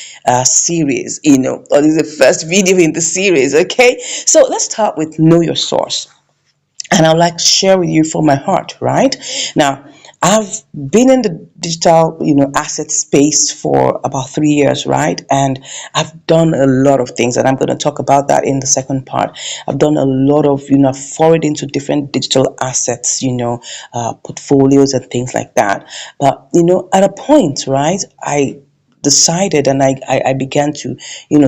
Speaker 1: series, or this is the first video in the series. Okay, so let's start with know your source. And I'd like to share with you from my heart, right? Now, I've been in the digital, asset space for about 3 years, right? And I've done a lot of things, and I'm going to talk about that in the second part. I've done a lot of, forward into different digital assets, portfolios and things like that. But, at a point, right, I decided and I began to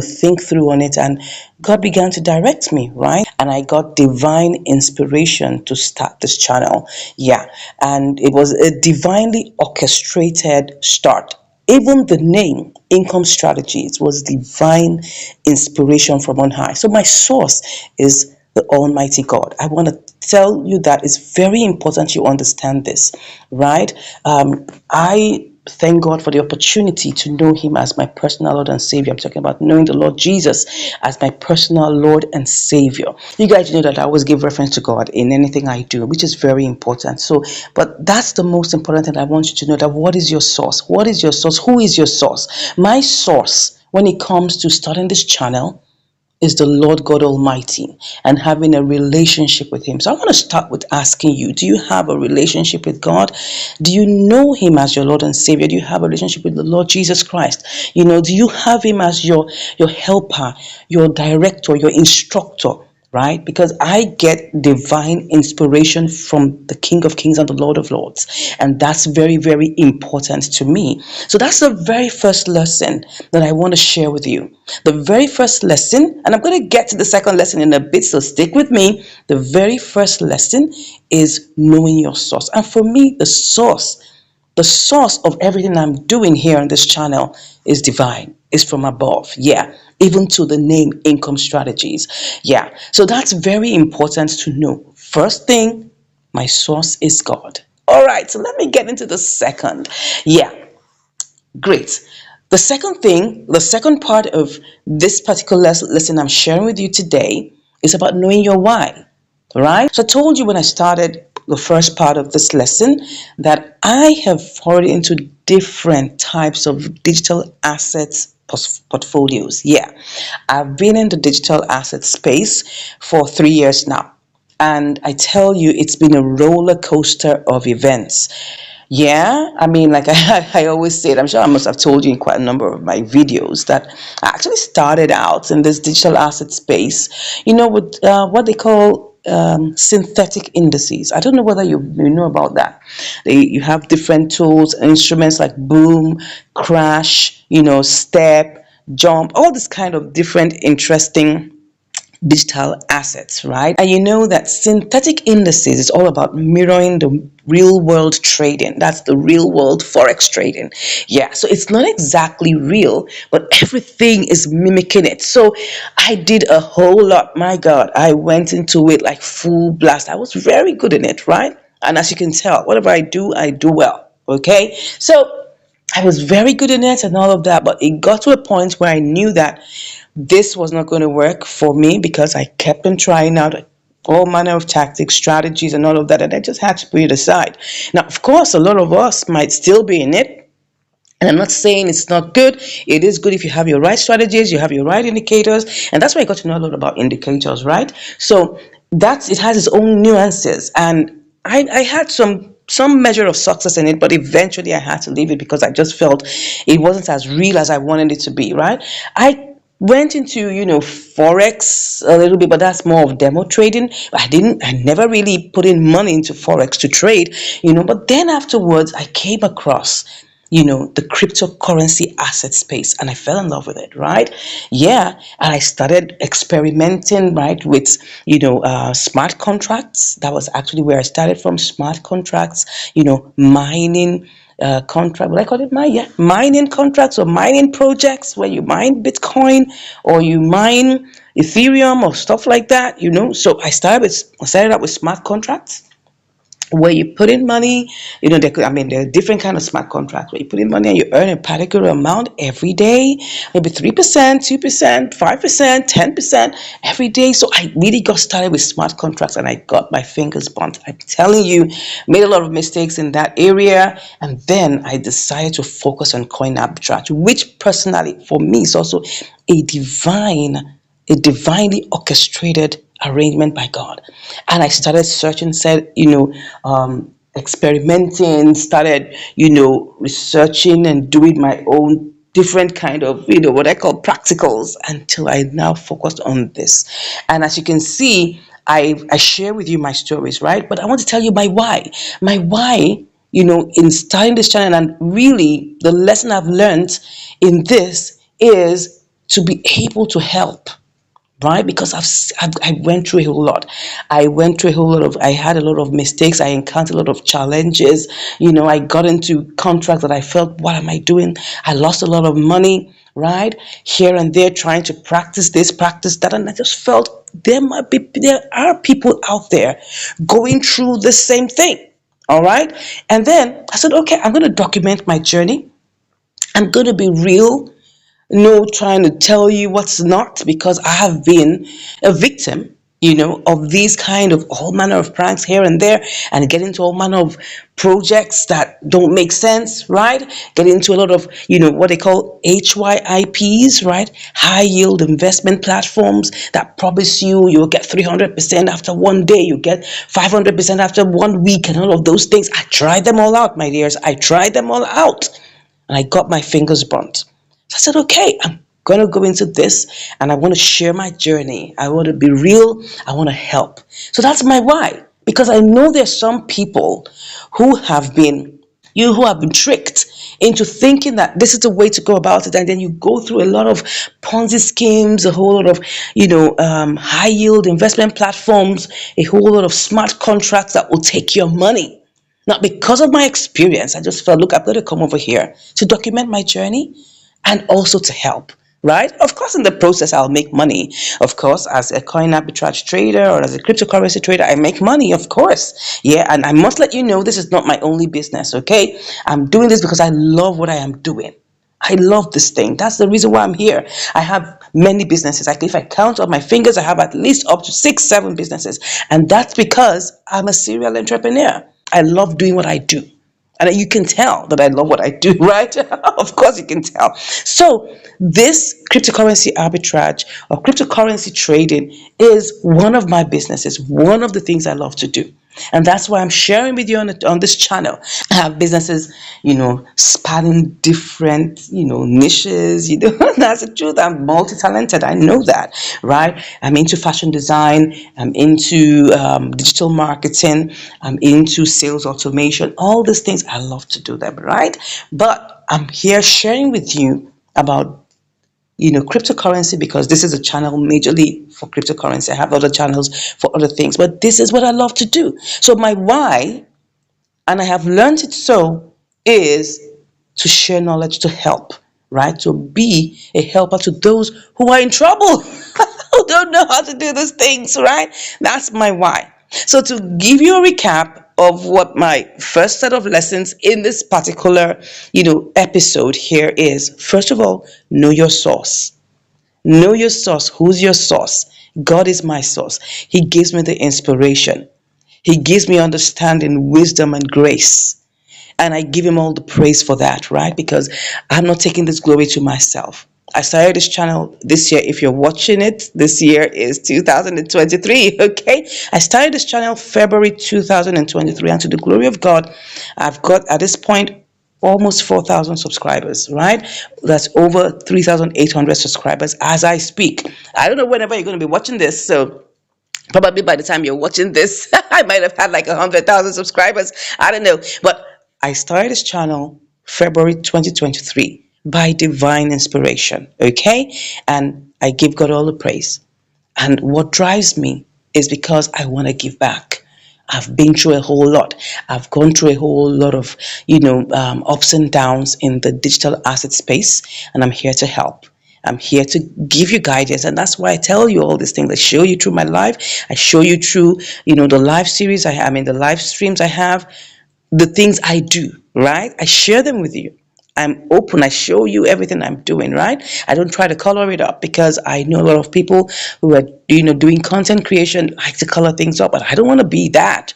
Speaker 1: think through on it, and God began to direct me, right? And I got divine inspiration to start this channel. Yeah, and it was a divinely orchestrated start. Even the name Income Strategies was divine inspiration from on high. So my source is the Almighty God. I want to tell you that it's very important you understand this, right? I thank God for the opportunity to know Him as my personal Lord and Savior. I'm talking about knowing the Lord Jesus as my personal Lord and Savior. You guys know that I always give reference to God in anything I do, which is very important. So, but that's the most important thing I want you to know, that what is your source? What is your source? Who is your source? My source, when it comes to starting this channel, is the Lord God Almighty and having a relationship with Him. So I want to start with asking you, do you have a relationship with God? Do you know Him as your Lord and Savior? Do you have a relationship with the Lord Jesus Christ? Do you have Him as your helper, your director, your instructor? Right? Because I get divine inspiration from the King of Kings and the Lord of Lords. And that's very, very important to me. So that's the very first lesson that I want to share with you. The very first lesson, and I'm going to get to the second lesson in a bit, so stick with me. The very first lesson is knowing your source. And for me, the source of everything I'm doing here on this channel is divine, is from above. Yeah. Even to the name income strategies. Yeah. So that's very important to know. First thing, my source is God. All right. So let me get into the second. Yeah. Great. The second part of this particular lesson I'm sharing with you today is about knowing your why. Right? So I told you when I started the first part of this lesson that I have fallen into different types of digital assets portfolios. Yeah. I've been in the digital asset space for 3 years now. And I tell you, it's been a roller coaster of events. Yeah, I mean, like I always say it, I'm sure I must have told you in quite a number of my videos that I actually started out in this digital asset space, with what they call synthetic indices. I don't know whether you know about that. You have different tools, instruments like Boom, Crash, Step, Jump, all this kind of different interesting digital assets, right? And you know that synthetic indices is all about mirroring the real world trading. That's the real world forex trading. Yeah, so it's not exactly real, but everything is mimicking it. So I did a whole lot. My God, I went into it like full blast. I was very good in it, right? And as you can tell, whatever I do well. Okay, so I was very good in it and all of that, but it got to a point where I knew that this was not going to work for me because I kept on trying out all manner of tactics, strategies, and all of that, and I just had to put it aside. Now, of course, a lot of us might still be in it. And I'm not saying it's not good. It is good if you have your right strategies, you have your right indicators, and that's why I got to know a lot about indicators, right? So it has its own nuances, and I had some measure of success in it, but eventually I had to leave it because I just felt it wasn't as real as I wanted it to be, right? I went into forex a little bit, but that's more of demo trading. I never really put in money into forex to trade, but then afterwards I came across the cryptocurrency asset space, and I fell in love with it, right? Yeah. And I started experimenting, right, with smart contracts. That was actually where I started from. Smart contracts, mining contract, what I call it, mining contracts or mining projects where you mine Bitcoin or you mine Ethereum or stuff like that. So I started out with smart contracts where you put in money. There are different kind of smart contracts where you put in money and you earn a particular amount every day, maybe 3%, 2%, 5%, 10% every day. So I really got started with smart contracts and I got my fingers burnt. I'm telling you, made a lot of mistakes in that area. And then I decided to focus on coin arbitrage, which personally for me is also a divinely orchestrated arrangement by God. And I started searching, experimenting, started, researching and doing my own different kind of, what I call practicals, until I now focused on this. And as you can see, I share with you my stories, right? But I want to tell you my why. My why, in starting this channel, and really the lesson I've learned in this is to be able to help right? Because I went through a whole lot. I had a lot of mistakes. I encountered a lot of challenges. I got into contracts that I felt, what am I doing? I lost a lot of money, right? Here and there, trying to practice this, practice that. And I just felt there are people out there going through the same thing. All right. And then I said, okay, I'm going to document my journey. I'm going to be real, no trying to tell you what's not, because I have been a victim, of these kind of all manner of pranks here and there, and get into all manner of projects that don't make sense, right? Get into a lot of, what they call HYIPs, right? High yield investment platforms that promise you'll get 300% after one day, you get 500% after 1 week, and all of those things. I tried them all out, my dears. I tried them all out, and I got my fingers burnt. So I said, okay, I'm going to go into this, and I want to share my journey. I want to be real. I want to help. So that's my why. Because I know there's some people who have been, who have been tricked into thinking that this is the way to go about it. And then you go through a lot of Ponzi schemes, a whole lot of, high yield investment platforms, a whole lot of smart contracts that will take your money. Now, because of my experience, I just felt, look, I've got to come over here to document my journey and also to help. Right? Of course, in the process, I'll make money. Of course, as a coin arbitrage trader or as a cryptocurrency trader, I make money, of course. Yeah, and I must let you know this is not my only business, okay? I'm doing this because I love what I am doing. I love this thing. That's the reason why I'm here. I have many businesses. Like, if I count on my fingers, I have at least up to 6, 7 businesses. And that's because I'm a serial entrepreneur. I love doing what I do. And you can tell that I love what I do, right? Of course you can tell. So this cryptocurrency arbitrage or cryptocurrency trading is one of my businesses, one of the things I love to do. And that's why I'm sharing with you on this channel. I have businesses, spanning different, niches. That's the truth. I'm multi-talented. I know that, right? I'm into fashion design. I'm into digital marketing. I'm into sales automation. All these things, I love to do them, right? But I'm here sharing with you about cryptocurrency, because this is a channel majorly for cryptocurrency. I have other channels for other things, but this is what I love to do. So my why, and I have learned it so, is to share knowledge, to help, right? To be a helper to those who are in trouble, who don't know how to do these things, right? That's my why. So to give you a recap of what my first set of lessons in this particular, episode here is, first of all, know your source. Know your source. Who's your source? God is my source. He gives me the inspiration. He gives me understanding, wisdom, and grace. And I give him all the praise for that, right? Because I'm not taking this glory to myself. I started this channel this year. If you're watching it, this year is 2023, okay? I started this channel February 2023, and to the glory of God, I've got at this point almost 4,000 subscribers, right? That's over 3,800 subscribers as I speak. I don't know whenever you're going to be watching this, so probably by the time you're watching this, I might have had like 100,000 subscribers. I don't know. But I started this channel February 2023 by divine inspiration. Okay. And I give God all the praise. And what drives me is because I want to give back. I've been through a whole lot. I've gone through a whole lot of, ups and downs in the digital asset space, and I'm here to help. I'm here to give you guidance, and that's why I tell you all these things. I show you through my life. I show you through, the live series I have, the live streams I have, the things I do, right? I share them with you. I'm open. I show you everything I'm doing, right? I don't try to color it up, because I know a lot of people who are, doing content creation like to color things up, but I don't want to be that,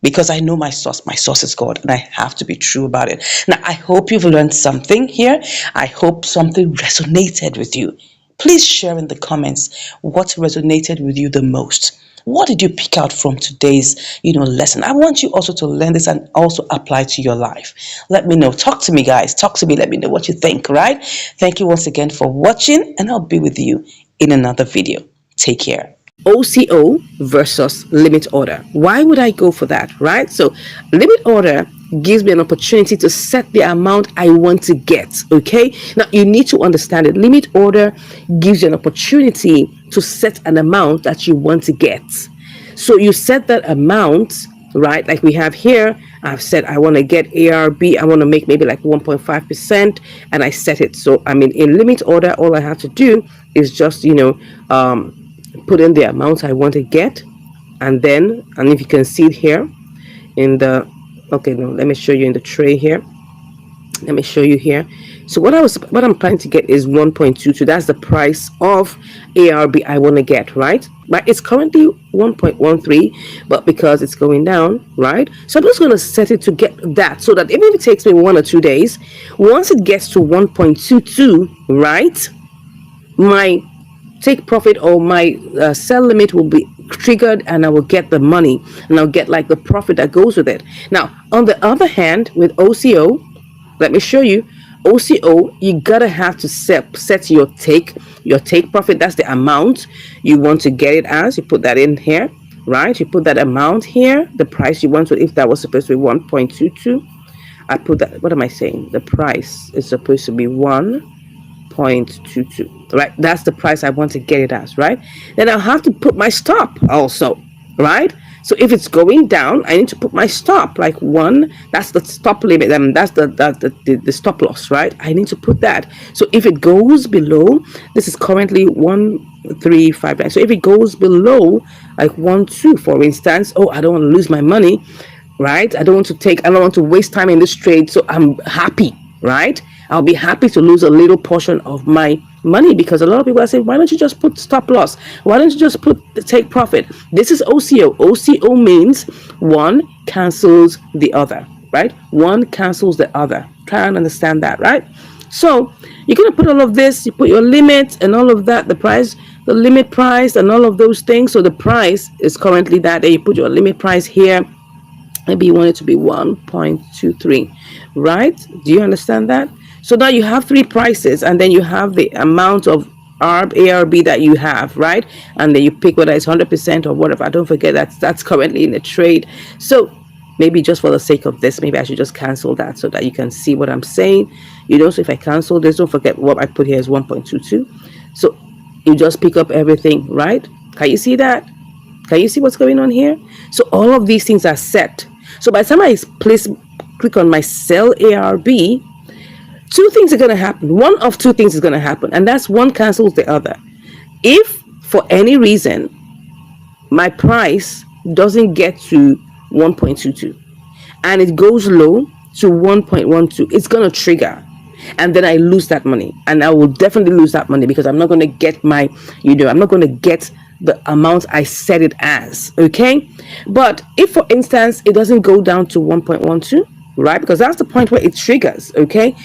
Speaker 1: because I know my source. My source is God, and I have to be true about it. Now, I hope you've learned something here. I hope something resonated with you. Please share in the comments what resonated with you the most. What did you pick out from today's, lesson? I want you also to learn this and also apply to your life. Let me know. Talk to me, guys. Talk to me. Let me know what you think, right? Thank you once again for watching, and I'll be with you in another video. Take care.
Speaker 2: OCO versus limit order. Why would I go for that, right? So limit order gives me an opportunity to set the amount I want to get, okay? Now, you need to understand it. Limit order gives you an opportunity to set an amount that you want to get. So you set that amount, right? Like we have here, I've said I want to get ARB, I want to make maybe like 1.5%, and I set it. So, I mean, in limit order, all I have to do is just, put in the amount I want to get. And then, and if you can see it here in the, okay, no, let me show you in the tray here. Let me show you here. So what I'm trying to get is 1.22. That's the price of ARB I want to get, right? But it's currently 1.13, but because it's going down, right? So I'm just going to set it to get that, so that even if it takes me 1 or 2 days, once it gets to 1.22, right, my take profit or my sell limit will be triggered, and I will get the money, and I'll get like the profit that goes with it. Now, on the other hand, with OCO, let me show you. OCO, you gotta have to set your take profit. That's the amount you want to get it as. You put that in here, right? You put that amount here, the price you want to. If that was supposed to be 1.22, I put that. What am I saying? The price is supposed to be 1.22, right? That's the price I want to get it as, right? Then I'll have to put my stop also, right? So if it's going down, I need to put my stop, like 1. That's the stop limit. That's the stop loss, right? I need to put that. So if it goes below, this is currently 1.359. So if it goes below like 1.2, for instance, oh, I don't want to lose my money, right? I don't want to waste time in this trade. So I'm happy, right? I'll be happy to lose a little portion of my money, because a lot of people are saying, why don't you just put stop loss? Why don't you just put the take profit? This is OCO. OCO means one cancels the other, right? One cancels the other. Try and understand that, right? So you're going to put all of this, you put your limit and all of that, the price, the limit price and all of those things. So the price is currently that, and you put your limit price here. Maybe you want it to be 1.23, right? Do you understand that? So now you have 3 prices, and then you have the amount of ARB that you have, right? And then you pick whether it's 100% or whatever. Don't forget that's currently in the trade. So maybe just for the sake of this, maybe I should just cancel that so that you can see what I'm saying. So if I cancel this, don't forget what I put here is 1.22. So you just pick up everything, right? Can you see that? Can you see what's going on here? So all of these things are set. So by the time I click on my sell ARB, 2 things are going to happen. One of 2 things is going to happen, and that's one cancels the other. If for any reason my price doesn't get to 1.22 and it goes low to 1.12, it's going to trigger, and then I lose that money, and I will definitely lose that money, because I'm not going to get my, I'm not going to get the amount I set it as, okay? But if, for instance, it doesn't go down to 1.12, right? Because that's the point where it triggers, okay?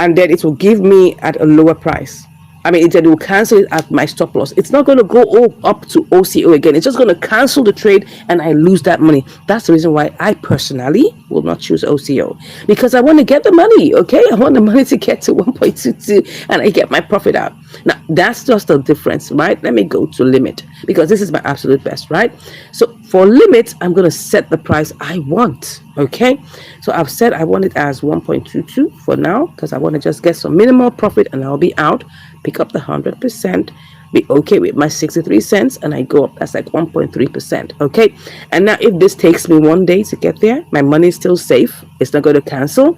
Speaker 2: And then it will give me at a lower price. I mean, it will cancel it at my stop loss. It's not going to go up to OCO again. It's just going to cancel the trade, and I lose that money. That's the reason why I personally will not choose OCO, because I want to get the money, okay? I want the money to get to 1.22 and I get my profit out. Now, that's just the difference, right? Let me go to limit, because this is my absolute best, right? So for limit, I'm going to set the price I want, okay? So I've said I want it as 1.22 for now, because I want to just get some minimal profit and I'll be out. Pick up the 100%, be okay with my 63 cents, and I go up. That's like 1.3%, okay? And now if this takes me 1 day to get there, my money is still safe. It's not going to cancel.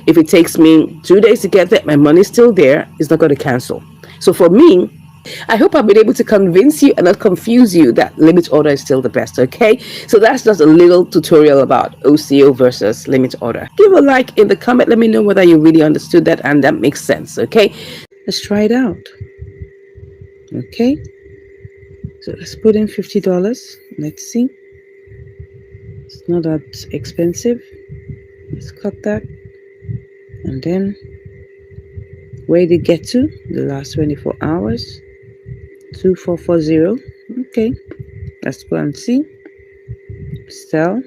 Speaker 2: If it takes me 2 days to get there, my money is still there. It's not going to cancel. So for me, I hope I've been able to convince you and not confuse you that limit order is still the best, okay? So that's just a little tutorial about OCO versus limit order. Give a like in the comment. Let me know whether you really understood that and that makes sense, okay? Let's try it out. Okay. So let's put in $50. Let's see. It's not that expensive. Let's cut that. And then where did it get to? The last 24 hours. 2440. Okay. Let's go and see. Sell.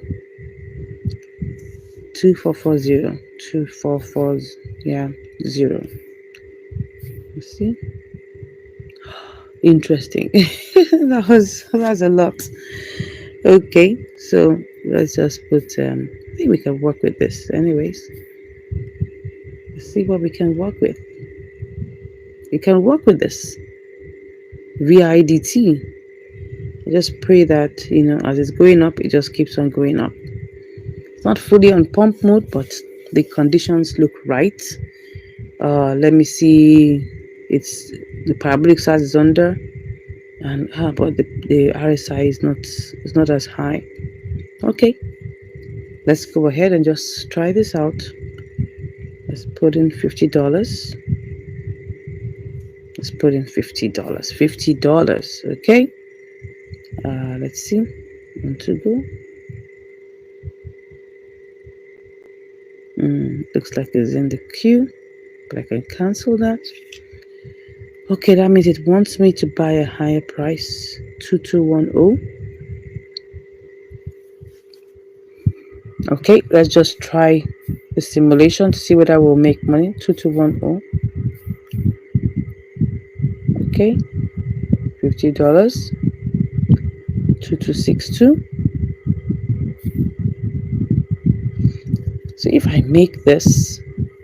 Speaker 2: 2440. 2440. Yeah. 0. You see? Interesting. That's a lot. Okay, so let's just put I think we can work with this anyways. Let's see what we can work with. You can work with this. VIDT. I just pray that, as it's going up, it just keeps on going up. It's not fully on pump mode, but the conditions look right. Let me see. It's the parabolic size is under, and but the RSI is not as high. Okay, let's go ahead and just try this out. Let's put in $50. Let's put in $50. $50. Okay. Let's see. Want to go? Looks like it's in the queue, but I can cancel that. Okay, that means it wants me to buy a higher price. 2210. Okay, let's just try the simulation to see whether we'll make money. 2210. Okay, $50. 2262. So if I make this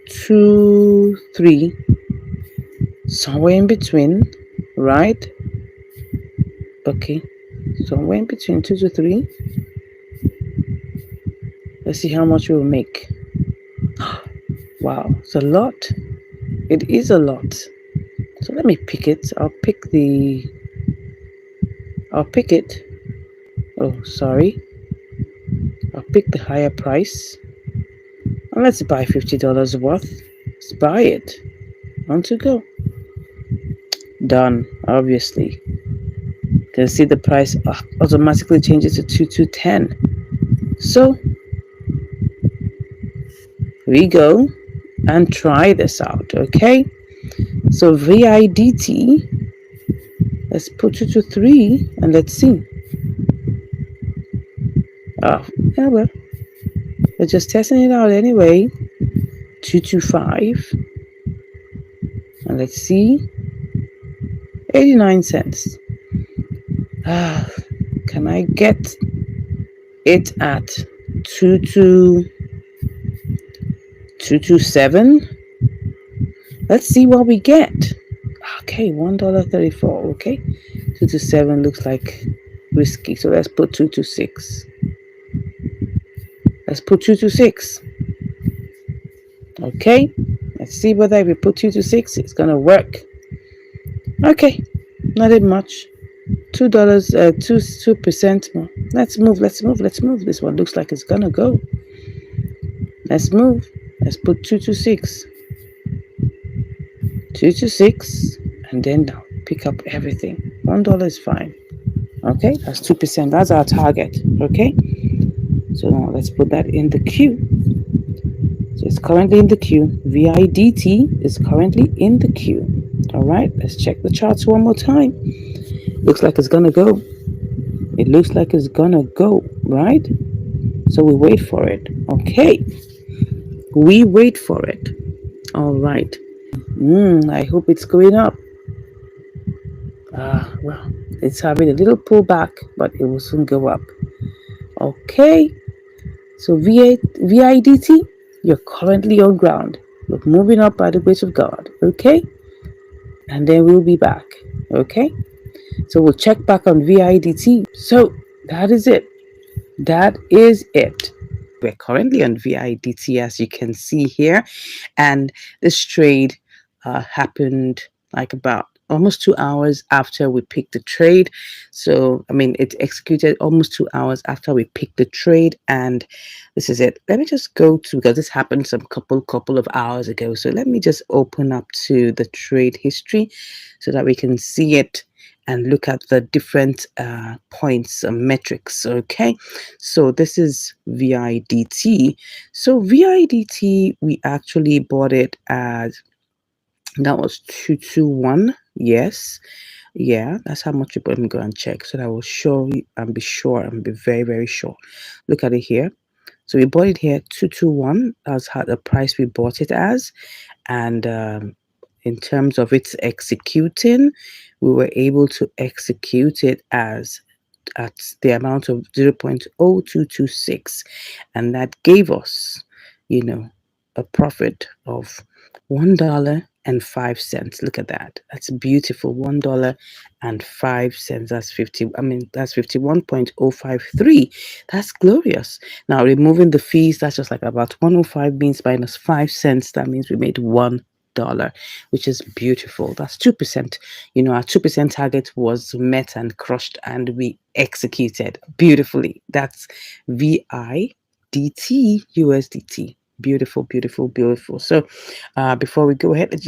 Speaker 2: 2 3, somewhere in between, right? Okay, somewhere in between 2 to 3. Let's see how much we'll make. Wow, it's a lot. It is a lot. So let me pick it. I'll pick it. Oh, sorry. I'll pick the higher price. And let's buy $50 worth. Let's buy it. On to go. Done, obviously. You can see the price automatically changes to 2210. So we go and try this out, okay? So VIDT, let's put it to 3 and let's see. Oh, yeah, well, we're just testing it out anyway. 225, and let's see. 89 cents. Can I get it at 227? Let's see what we get. Okay, $1.34. Okay, 227 looks like risky, so let's put 226. Let's put 226. Okay, let's see whether if we put 226 it's gonna work. Okay, not that much. $2, 2%. Let's move. This one looks like it's gonna go. Let's move. Let's put 226. 226, and then now pick up everything. $1 is fine. Okay, that's 2%. That's our target. Okay, so now let's put that in the queue. So it's currently in the queue. VIDT is currently in the queue. All right, let's check the charts one more time. Looks like it's gonna go. It looks like it's gonna go, right? So we wait for it. Okay, we wait for it. All right. I hope it's going up. Well, it's having a little pullback, but it will soon go up. Okay, so VIDT, you're currently on ground. We're moving up by the grace of God. Okay, and then we'll be back. Okay, so we'll check back on VIDT. So that is it. That is it. We're currently on VIDT, as you can see here, and this trade happened like about almost 2 hours after we picked the trade. So I mean, it executed almost 2 hours after we picked the trade, and this is it. Let me just go to, because this happened some couple of hours ago, so let me just open up to the trade history so that we can see it and look at the different points and metrics. Okay, so this is VIDT. So VIDT, we actually bought it at, that was 221. Yes, yeah, that's how much we bought. Let me go and check so that I will show you and be sure and be very, very sure. Look at it here. So we bought it here 221. That's how the price we bought it as. And in terms of its executing, we were able to execute it as at the amount of 0.0226, and that gave us, a profit of $1.84. and 5 cents. Look at that. That's beautiful. $1.05. That's 50. I mean, that's 51.053. That's glorious. Now removing the fees, that's just like about 105 means minus 5 cents. That means we made $1, which is beautiful. That's 2%. Our 2% target was met and crushed, and we executed beautifully. That's VIDT USDT. Beautiful, beautiful, beautiful. So before we go ahead,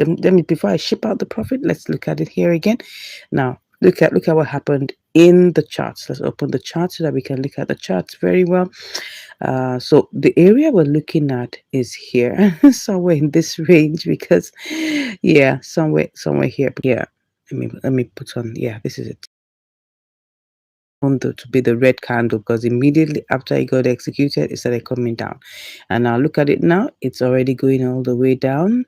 Speaker 2: before I ship out the profit, let's look at it here again. Now look at what happened in the charts. Let's open the chart so that we can look at the charts very well. So the area we're looking at is here, somewhere in this range, because yeah, somewhere here. Yeah, let me put on. Yeah, this is it. To be the red candle, because immediately after it got executed, it started coming down. And now look at it now, it's already going all the way down.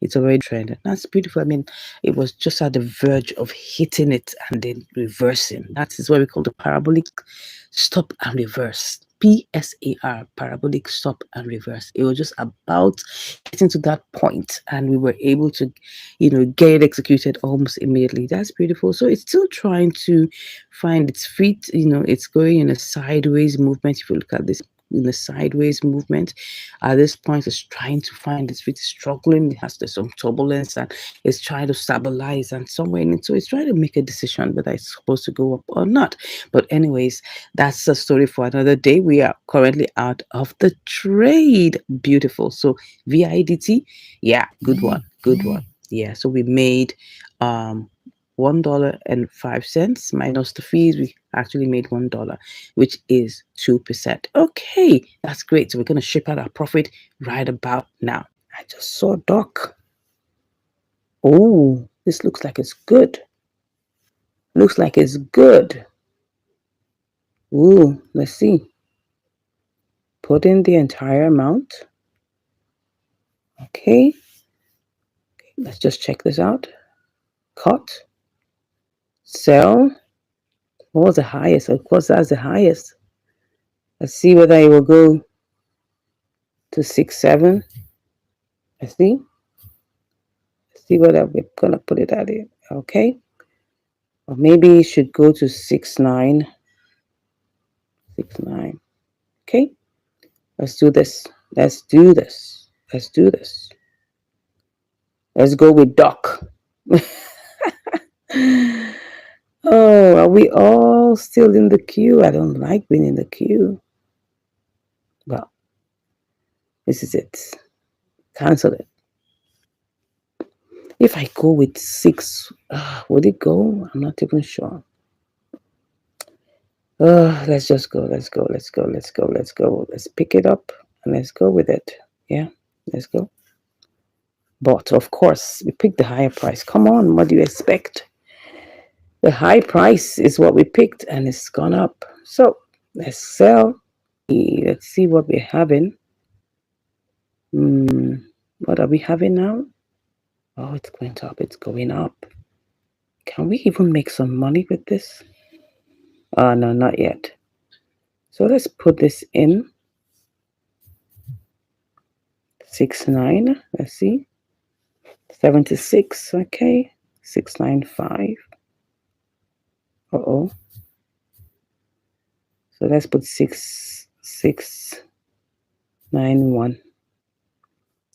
Speaker 2: It's already trending. That's beautiful. I mean, it was just at the verge of hitting it and then reversing. That is what we call the parabolic stop and reverse. PSAR, parabolic stop and reverse. It was just about getting to that point, and we were able to, get it executed almost immediately. That's beautiful. So it's still trying to find its feet. It's going in a sideways movement. If you look at this in the sideways movement, at this point it's trying to find its feet, struggling. It has some turbulence, and it's trying to stabilize and somewhere in it. So it's trying to make a decision whether it's supposed to go up or not. But anyways, that's a story for another day. We are currently out of the trade. Beautiful. So VIDT, yeah, good one, good one. Yeah, so we made $1.05 minus the fees. We actually made $1, which is 2%. Okay, that's great. So we're going to ship out our profit right about now. I just saw Doc. Oh, this looks like it's good. Looks like it's good. Ooh, let's see. Put in the entire amount. Okay, let's just check this out. Cut. Sell. What was the highest? Of course, that's the highest. Let's see whether it will go to 6.7. Let's see. Let's see whether we're gonna put it at it. Okay. Or maybe it should go to 6.9. 6.9. Okay. Let's do this. Let's do this. Let's do this. Let's go with Doc. Oh, are we all still in the queue? I don't like being in the queue. Well, this is it. Cancel it. If I go with 6, would it go? I'm not even sure. Let's just go. Let's go. Let's go. Let's go. Let's go. Let's pick it up and let's go with it. Yeah, let's go. But of course, we picked the higher price. Come on, what do you expect? The high price is what we picked, and it's gone up. So let's sell. Let's see what we're having. What are we having now? Oh, it's going up. It's going up. Can we even make some money with this? No, not yet. So let's put this in. 6.9. Let's see. 76. Okay. 6.95. Uh-oh. So let's put 6.91.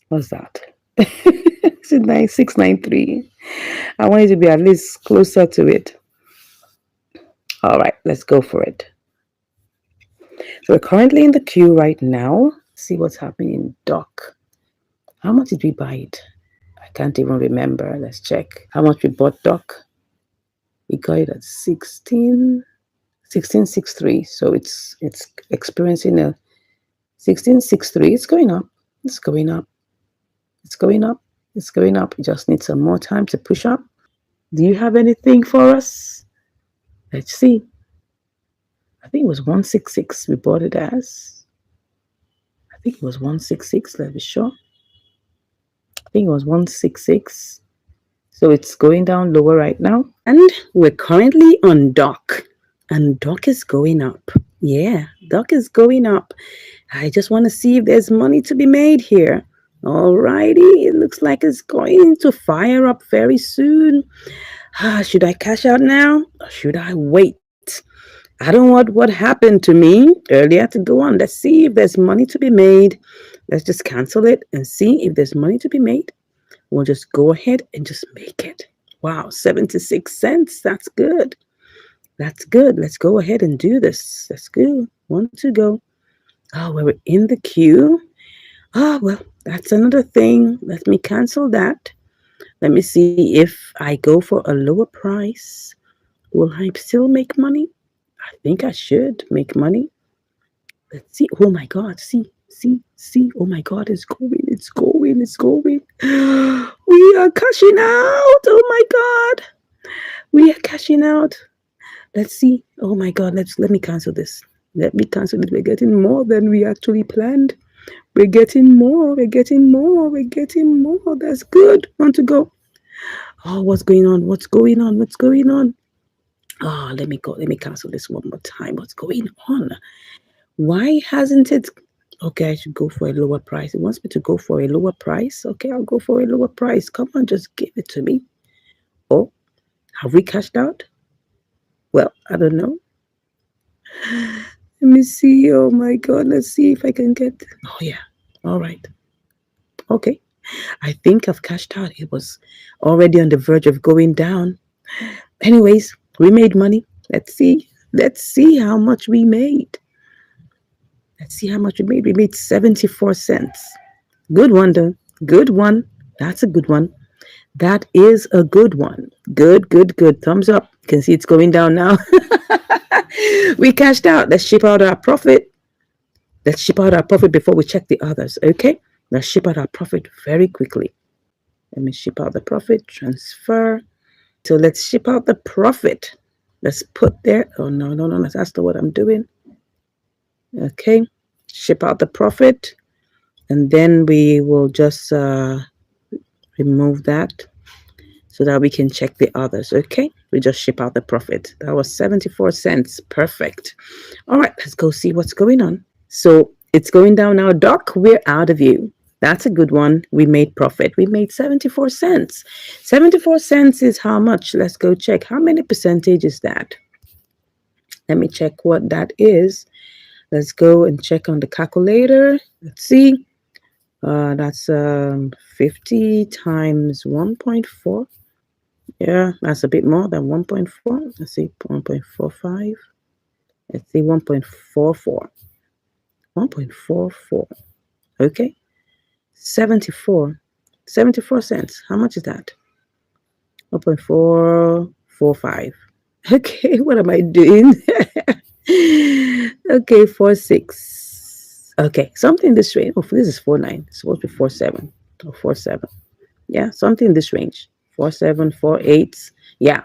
Speaker 2: What's that? Is it 6.93? I want it to be at least closer to it. All right, let's go for it. So we're currently in the queue right now. See what's happening in Doc. How much did we buy it? I can't even remember. Let's check how much we bought Doc. We got it at 16.63. So it's experiencing a 16.63. It's going up. It's going up. It's going up. It's going up. It just needs some more time to push up. Do you have anything for us? Let's see. I think it was 166 we bought it as. I think it was 166. Let's be sure. I think it was 166. So it's going down lower right now. And we're currently on Doc. And Doc is going up. Yeah, Doc is going up. I just want to see if there's money to be made here. Alrighty, it looks like it's going to fire up very soon. Should I cash out now or should I wait? I don't want what happened to me earlier to go on. Let's see if there's money to be made. Let's just cancel it and see if there's money to be made. We'll just go ahead and just make it. Wow, 76 cents. That's good. That's good. Let's go ahead and do this. Let's go. One to go. Oh, we're in the queue. Well, that's another thing. Let me cancel that. Let me see if I go for a lower price. Will I still make money? I think I should make money. Let's see. Oh my God. See, see, see. Oh my God. It's going. It's going. It's going. We are cashing out. Oh my God. We are cashing out. Let's see. Oh my God. Let me cancel this. Let me cancel it. We're getting more than we actually planned. We're getting more. We're getting more. We're getting more. That's good. Want to go? Oh, what's going on? What's going on? What's going on? Oh, let me go. Let me cancel this one more time. What's going on? Why hasn't it? Okay, I should go for a lower price. It wants me to go for a lower price. Okay, I'll go for a lower price. Come on, just give it to me. Oh, have we cashed out? Well, I don't know. Let me see. Oh my God. Let's see if I can get. Oh, yeah. All right. Okay. I think I've cashed out. It was already on the verge of going down. Anyways, we made money. Let's see. Let's see how much we made. Let's see how much we made. We made 74 cents. Good one, though. Good one. That's a good one. That is a good one. Good, good, good. Thumbs up. You can see it's going down now. We cashed out. Let's ship out our profit. Let's ship out our profit before we check the others. Okay? Let's ship out our profit very quickly. Let me ship out the profit. Transfer. So let's ship out the profit. Let's put there. Oh, no, no, no. That's not what I'm doing. Okay. Ship out the profit. And then we will just remove that so that we can check the others. Okay. We just ship out the profit. That was 74 cents. Perfect. All right. Let's go see what's going on. So it's going down now. Doc, we're out of you. That's a good one. We made profit. We made 74 cents. 74 cents is how much? Let's go check. How many percentage is that? Let me check what that is. Let's go and check on the calculator. Let's see. That's 50 times 1.4. Yeah, that's a bit more than 1.4. Let's see, 1.45. Let's see, 1.44. 1.44. Okay. 74 cents. How much is that? 1.445. Okay, what am I doing? Okay, 46. Okay, something in this range. Oh, this is 49. It's supposed to be 47 or 47. Yeah, something in this range. 47, 48. Yeah,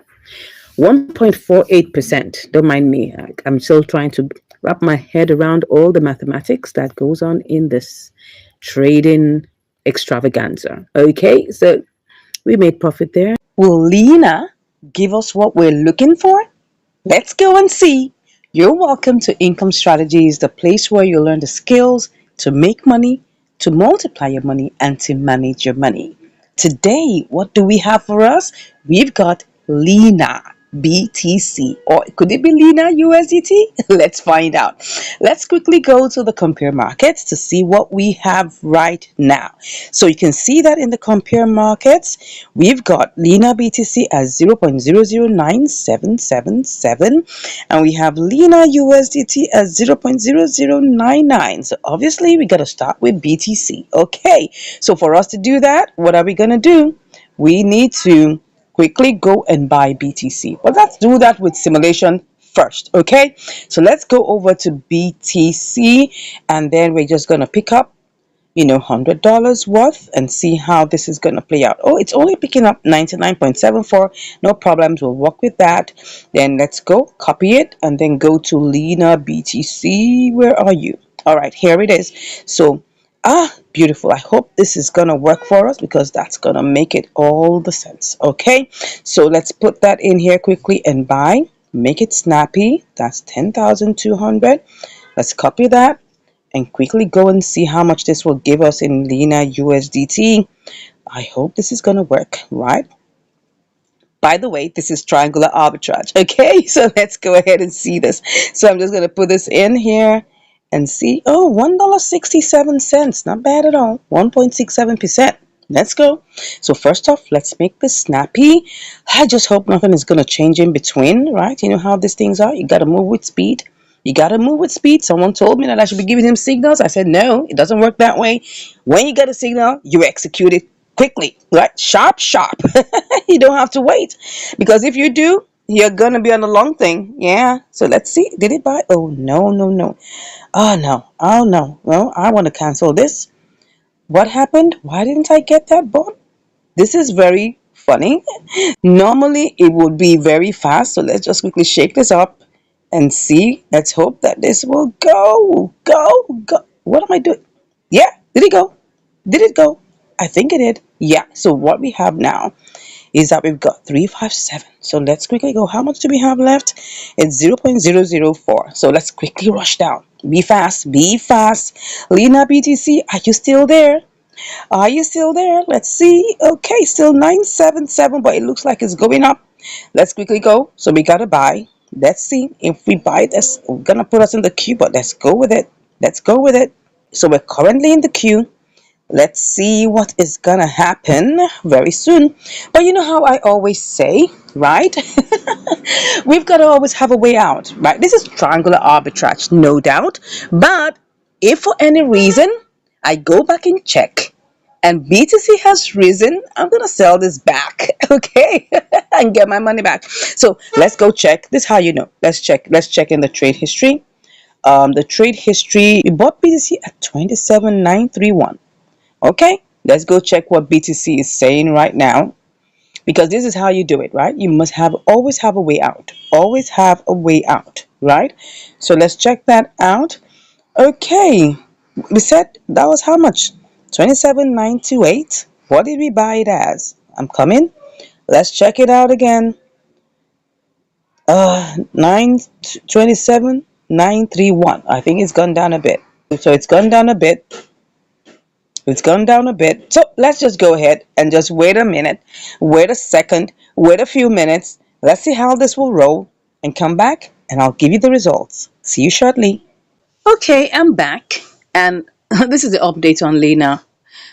Speaker 2: 1.48%. Don't mind me. I'm still trying to wrap my head around all the mathematics that goes on in this trading extravaganza. Okay, so we made profit there.
Speaker 1: Will Lena give us what we're looking for? Let's go and see. You're welcome to Income Strategies, the place where you learn the skills to make money, to multiply your money, and to manage your money. Today, what do we have for us? We've got Lena BTC, or could it be Lena USDT? Let's find out. Let's quickly go to the compare markets to see what we have right now. So you can see that in the compare markets, we've got Lena BTC at 0.009777, and we have Lena USDT at 0.0099. So obviously we got to start with BTC. Okay, so for us to do that, what are we going to do? We need to quickly go and buy BTC. But let's do that with simulation first. Okay, so let's go over to BTC, and then we're just going to pick up $100 worth and see how this is going to play out. Oh, it's only picking up 99.74. No problems. We'll work with that. Then let's go copy it and then go to Lena BTC. Where are you? All right, here it is. So beautiful. I hope this is gonna work for us because that's gonna make it all the sense. Okay, so let's put that in here quickly and buy. Make it snappy. That's 10,200. Let's copy that and quickly go and see how much this will give us in Lena USDT. I hope this is going to work, right? By the way, this is triangular arbitrage. Okay, so let's go ahead and see this. So I'm just going to put this in here and see. Oh, $1.67. Not bad at all. 1.67%. Let's go. So first off, let's make this snappy. I just hope nothing is going to change in between, right? You know how these things are. You got to move with speed. You got to move with speed. Someone told me that I should be giving him signals. I said, no, it doesn't work that way. When you get a signal, you execute it quickly, right? Sharp, sharp. You don't have to wait. Because if you do, you're going to be on the long thing. Yeah. So let's see. Did it buy? Oh, no, no, no. Oh, no. Oh, no. Well, I want to cancel this. What happened? Why didn't I get that bond? This is very funny. Normally, it would be very fast. So let's just quickly shake this up and see. Let's hope that this will go. Go, go. What am I doing? Yeah. Did it go? Did it go? I think it did. Yeah. So what we have now is that we've got 357. So let's quickly go. How much do we have left? It's 0.004. So let's quickly rush down. Be fast. Be fast. Lena BTC, are you still there? Are you still there? Let's see. Okay, still 977, but it looks like it's going up. Let's quickly go. So we gotta buy. Let's see if we buy this. We're gonna put us in the queue, but let's go with it. Let's go with it. So we're currently in the queue. Let's see what is gonna happen very soon. But you know how I always say, right? We've got to always have a way out, right? This is triangular arbitrage, no doubt. But if for any reason I go back and check and BTC has risen, I'm gonna sell this back, okay, and get my money back. So let's go check. This is how you know. Let's check. Let's check in the trade history. The trade history. We bought BTC at 27,931. Okay, let's go check what BTC is saying right now, because this is how you do it, right? You must have always have a way out. Always have a way out, right? So let's check that out. Okay, we said that was how much? 27,928. What did we buy it as? I'm coming. Let's check it out again. 927,931. I think it's gone down a bit. So it's gone down a bit. It's gone down a bit. So let's just go ahead and just wait a minute, wait a second, wait a few minutes. Let's see how this will roll and come back and I'll give you the results. See you shortly. Okay, I'm back and this is the update on Lena,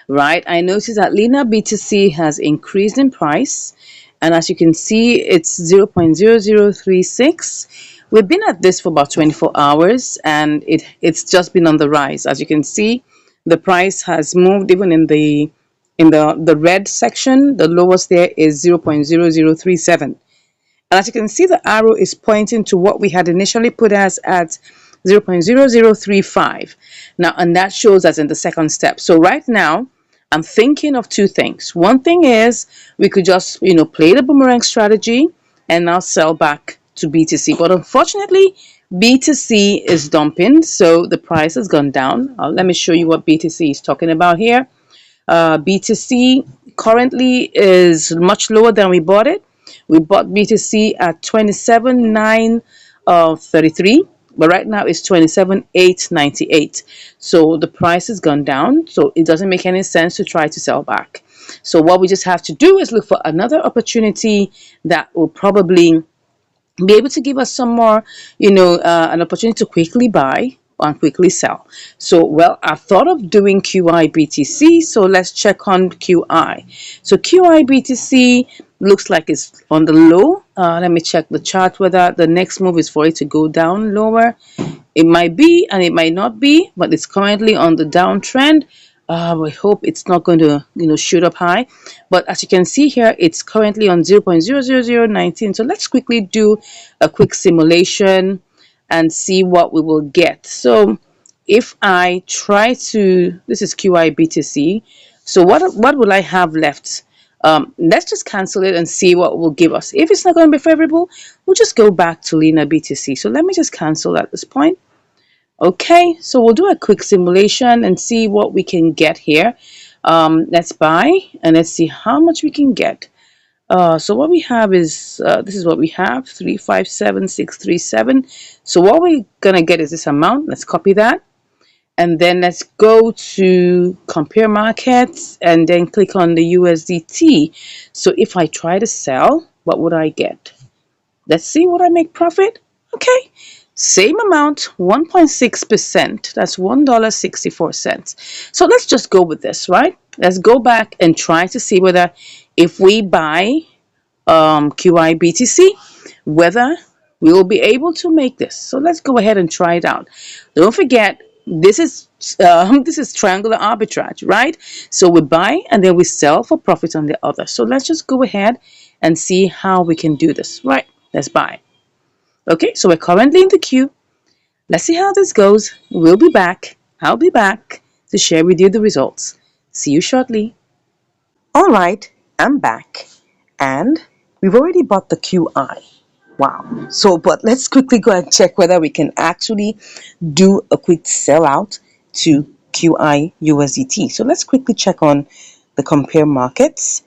Speaker 1: right? I noticed that Lena BTC has increased in price, and as you can see, it's 0.0036. We've been at this for about 24 hours and it's just been on the rise. As you can see, the price has moved even in the red section. The lowest there is 0.0037. And as you can see, the arrow is pointing to what we had initially put as at 0.0035. Now, and that shows us in the second step. So right now, I'm thinking of two things. One thing is we could just, play the boomerang strategy and now sell back to BTC. But unfortunately, BTC is dumping, so the price has gone down. Let me show you what BTC is talking about here. BTC currently is much lower than we bought it. We bought BTC at 27,933, but right now it's 27,898. So the price has gone down. So it doesn't make any sense to try to sell back. So what we just have to do is look for another opportunity that will probably be able to give us some more, an opportunity to quickly buy and quickly sell. So, well, I thought of doing QI BTC, so let's check on QI. So QI BTC looks like it's on the low. Let me check the chart whether the next move is for it to go down lower. It might be and it might not be, but it's currently on the downtrend. We hope it's not going to, shoot up high. But as you can see here, it's currently on 0.00019. So let's quickly do a quick simulation and see what we will get. So if I try to, this is QI BTC. So what will I have left? Let's just cancel it and see what it will give us. If it's not going to be favorable, we'll just go back to Lena BTC. So let me just cancel at this point. Okay, so we'll do a quick simulation and see what we can get here. Let's buy and let's see how much we can get. So what we have is, this is what we have, 357,637. So what we're going to get is this amount. Let's copy that.
Speaker 2: And then let's go to compare markets and then click on the USDT. So if I try to sell, what would I get? Let's see what I make profit. Okay. Same amount, 1.6%. That's $1.64. So let's just go with this, right? Let's go back and try to see whether if we buy QIBTC, whether we will be able to make this. So let's go ahead and try it out. Don't forget, this is triangular arbitrage, right? So we buy and then we sell for profit on the other. So let's just go ahead and see how we can do this. Right? Let's buy. Okay, so we're currently in the queue. Let's see how this goes. We'll be back. I'll be back to share with you the results. See you shortly.
Speaker 1: All right, I'm back. And we've already bought the QI. Wow. So, but let's quickly go and check whether we can actually do a quick sellout to QI USDT. So let's quickly check on the compare markets.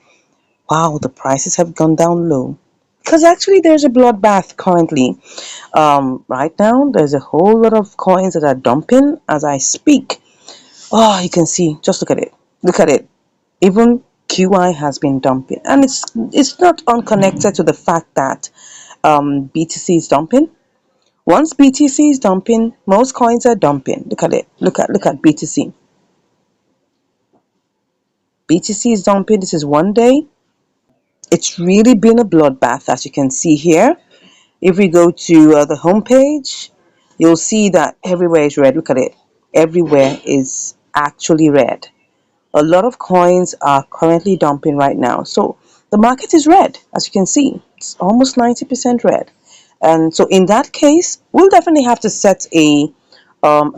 Speaker 1: Wow, the prices have gone down low. Because actually there's a bloodbath currently. Right now, there's a whole lot of coins that are dumping as I speak. Oh, you can see, just look at it. Look at it. Even QI has been dumping. And it's not unconnected to the fact that BTC is dumping. Once BTC is dumping, most coins are dumping. Look at it. Look at BTC. BTC is dumping. This is one day. It's really been a bloodbath, as you can see here. If we go to the home page, you'll see that everywhere is red. Look at it. Everywhere is actually red. A lot of coins are currently dumping right now. So the market is red, as you can see. It's almost 90% red. And so in that case, we'll definitely have to set a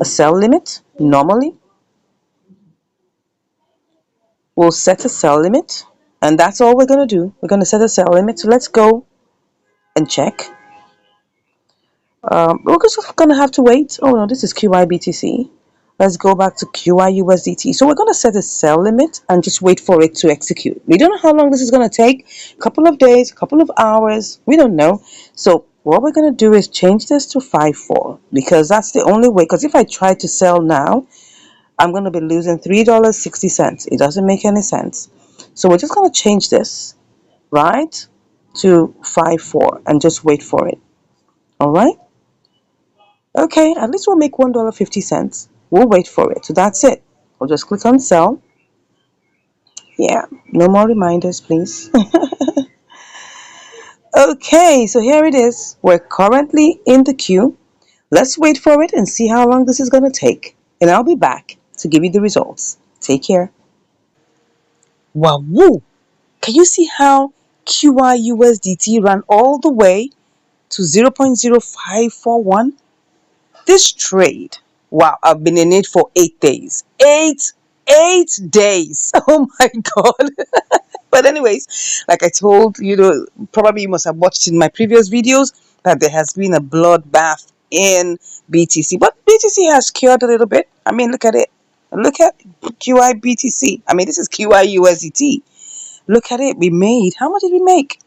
Speaker 1: sell limit. Normally, we'll set a sell limit, and that's all we're going to do. We're going to set a sell limit. So let's go and check. We're just going to have to wait. Oh no, this is QIBTC. Let's go back to QIUSDT. So we're going to set a sell limit and just wait for it to execute. We don't know how long this is going to take. A couple of days, a couple of hours. We don't know. So what we're going to do is change this to 5.4 because that's the only way. Because if I try to sell now, I'm going to be losing $3.60. It doesn't make any sense. So we're just going to change this, right, to 5.4 and just wait for it. All right. Okay, at least we'll make $1.50. We'll wait for it. So that's it. We'll just click on sell. Yeah, no more reminders, please. Okay, so here it is. We're currently in the queue. Let's wait for it and see how long this is going to take. And I'll be back to give you the results. Take care. Wow, woo! Can you see how QIUSDT ran all the way to 0.0541? This trade, wow, I've been in it for 8 days. Eight days. Oh my God. But anyways, like I told you, probably you must have watched in my previous videos that there has been a bloodbath in BTC. But BTC has cured a little bit. I mean, look at it. Look at QIBTC. I mean, this is QIUSDT. Look at it. We made, how much did we make?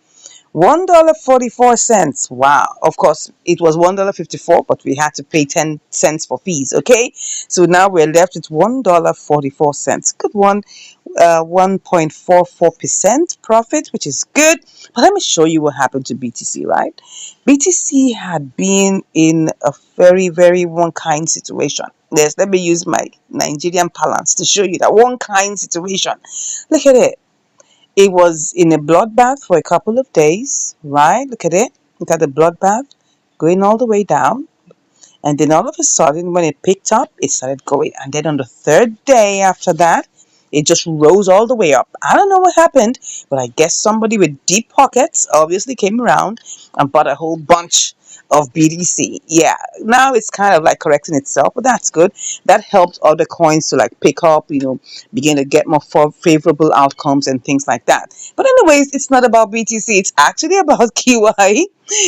Speaker 1: $1.44. Wow. Of course, it was $1.54, but we had to pay 10 cents for fees. Okay. So now we're left with $1.44. Good one. 1.44% profit, which is good. But let me show you what happened to BTC, right? BTC had been in a very, very one kind situation. Yes, let me use my Nigerian parlance to show you that one kind situation. Look at it. It was in a bloodbath for a couple of days, right? Look at it. Look at the bloodbath going all the way down. And then all of a sudden, when it picked up, it started going. And then on the third day after that, it just rose all the way up. I don't know what happened, but I guess somebody with deep pockets obviously came around and bought a whole bunch of BTC. Yeah, now it's kind of like correcting itself, but that's good. That helped other coins to like pick up, begin to get more favorable outcomes and things like that. But anyways, it's not about BTC. It's actually about QI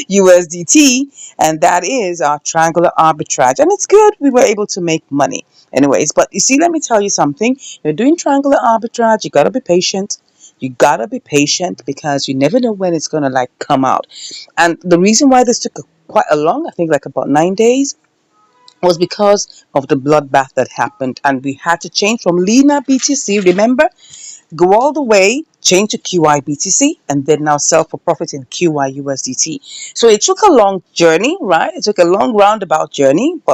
Speaker 1: USDT, and that is our triangular arbitrage. And it's good. We were able to make money. Anyways, but you see, let me tell you something. You're doing triangular arbitrage. You got to be patient. You got to be patient because you never know when it's going to like come out. And the reason why this took quite a long, I think like about 9 days, was because of the bloodbath that happened, and we had to change from Lena BTC, remember, go all the way, change to QI BTC, and then now sell for profit in QI USDT. So it took a long journey, right? It took a long roundabout journey, but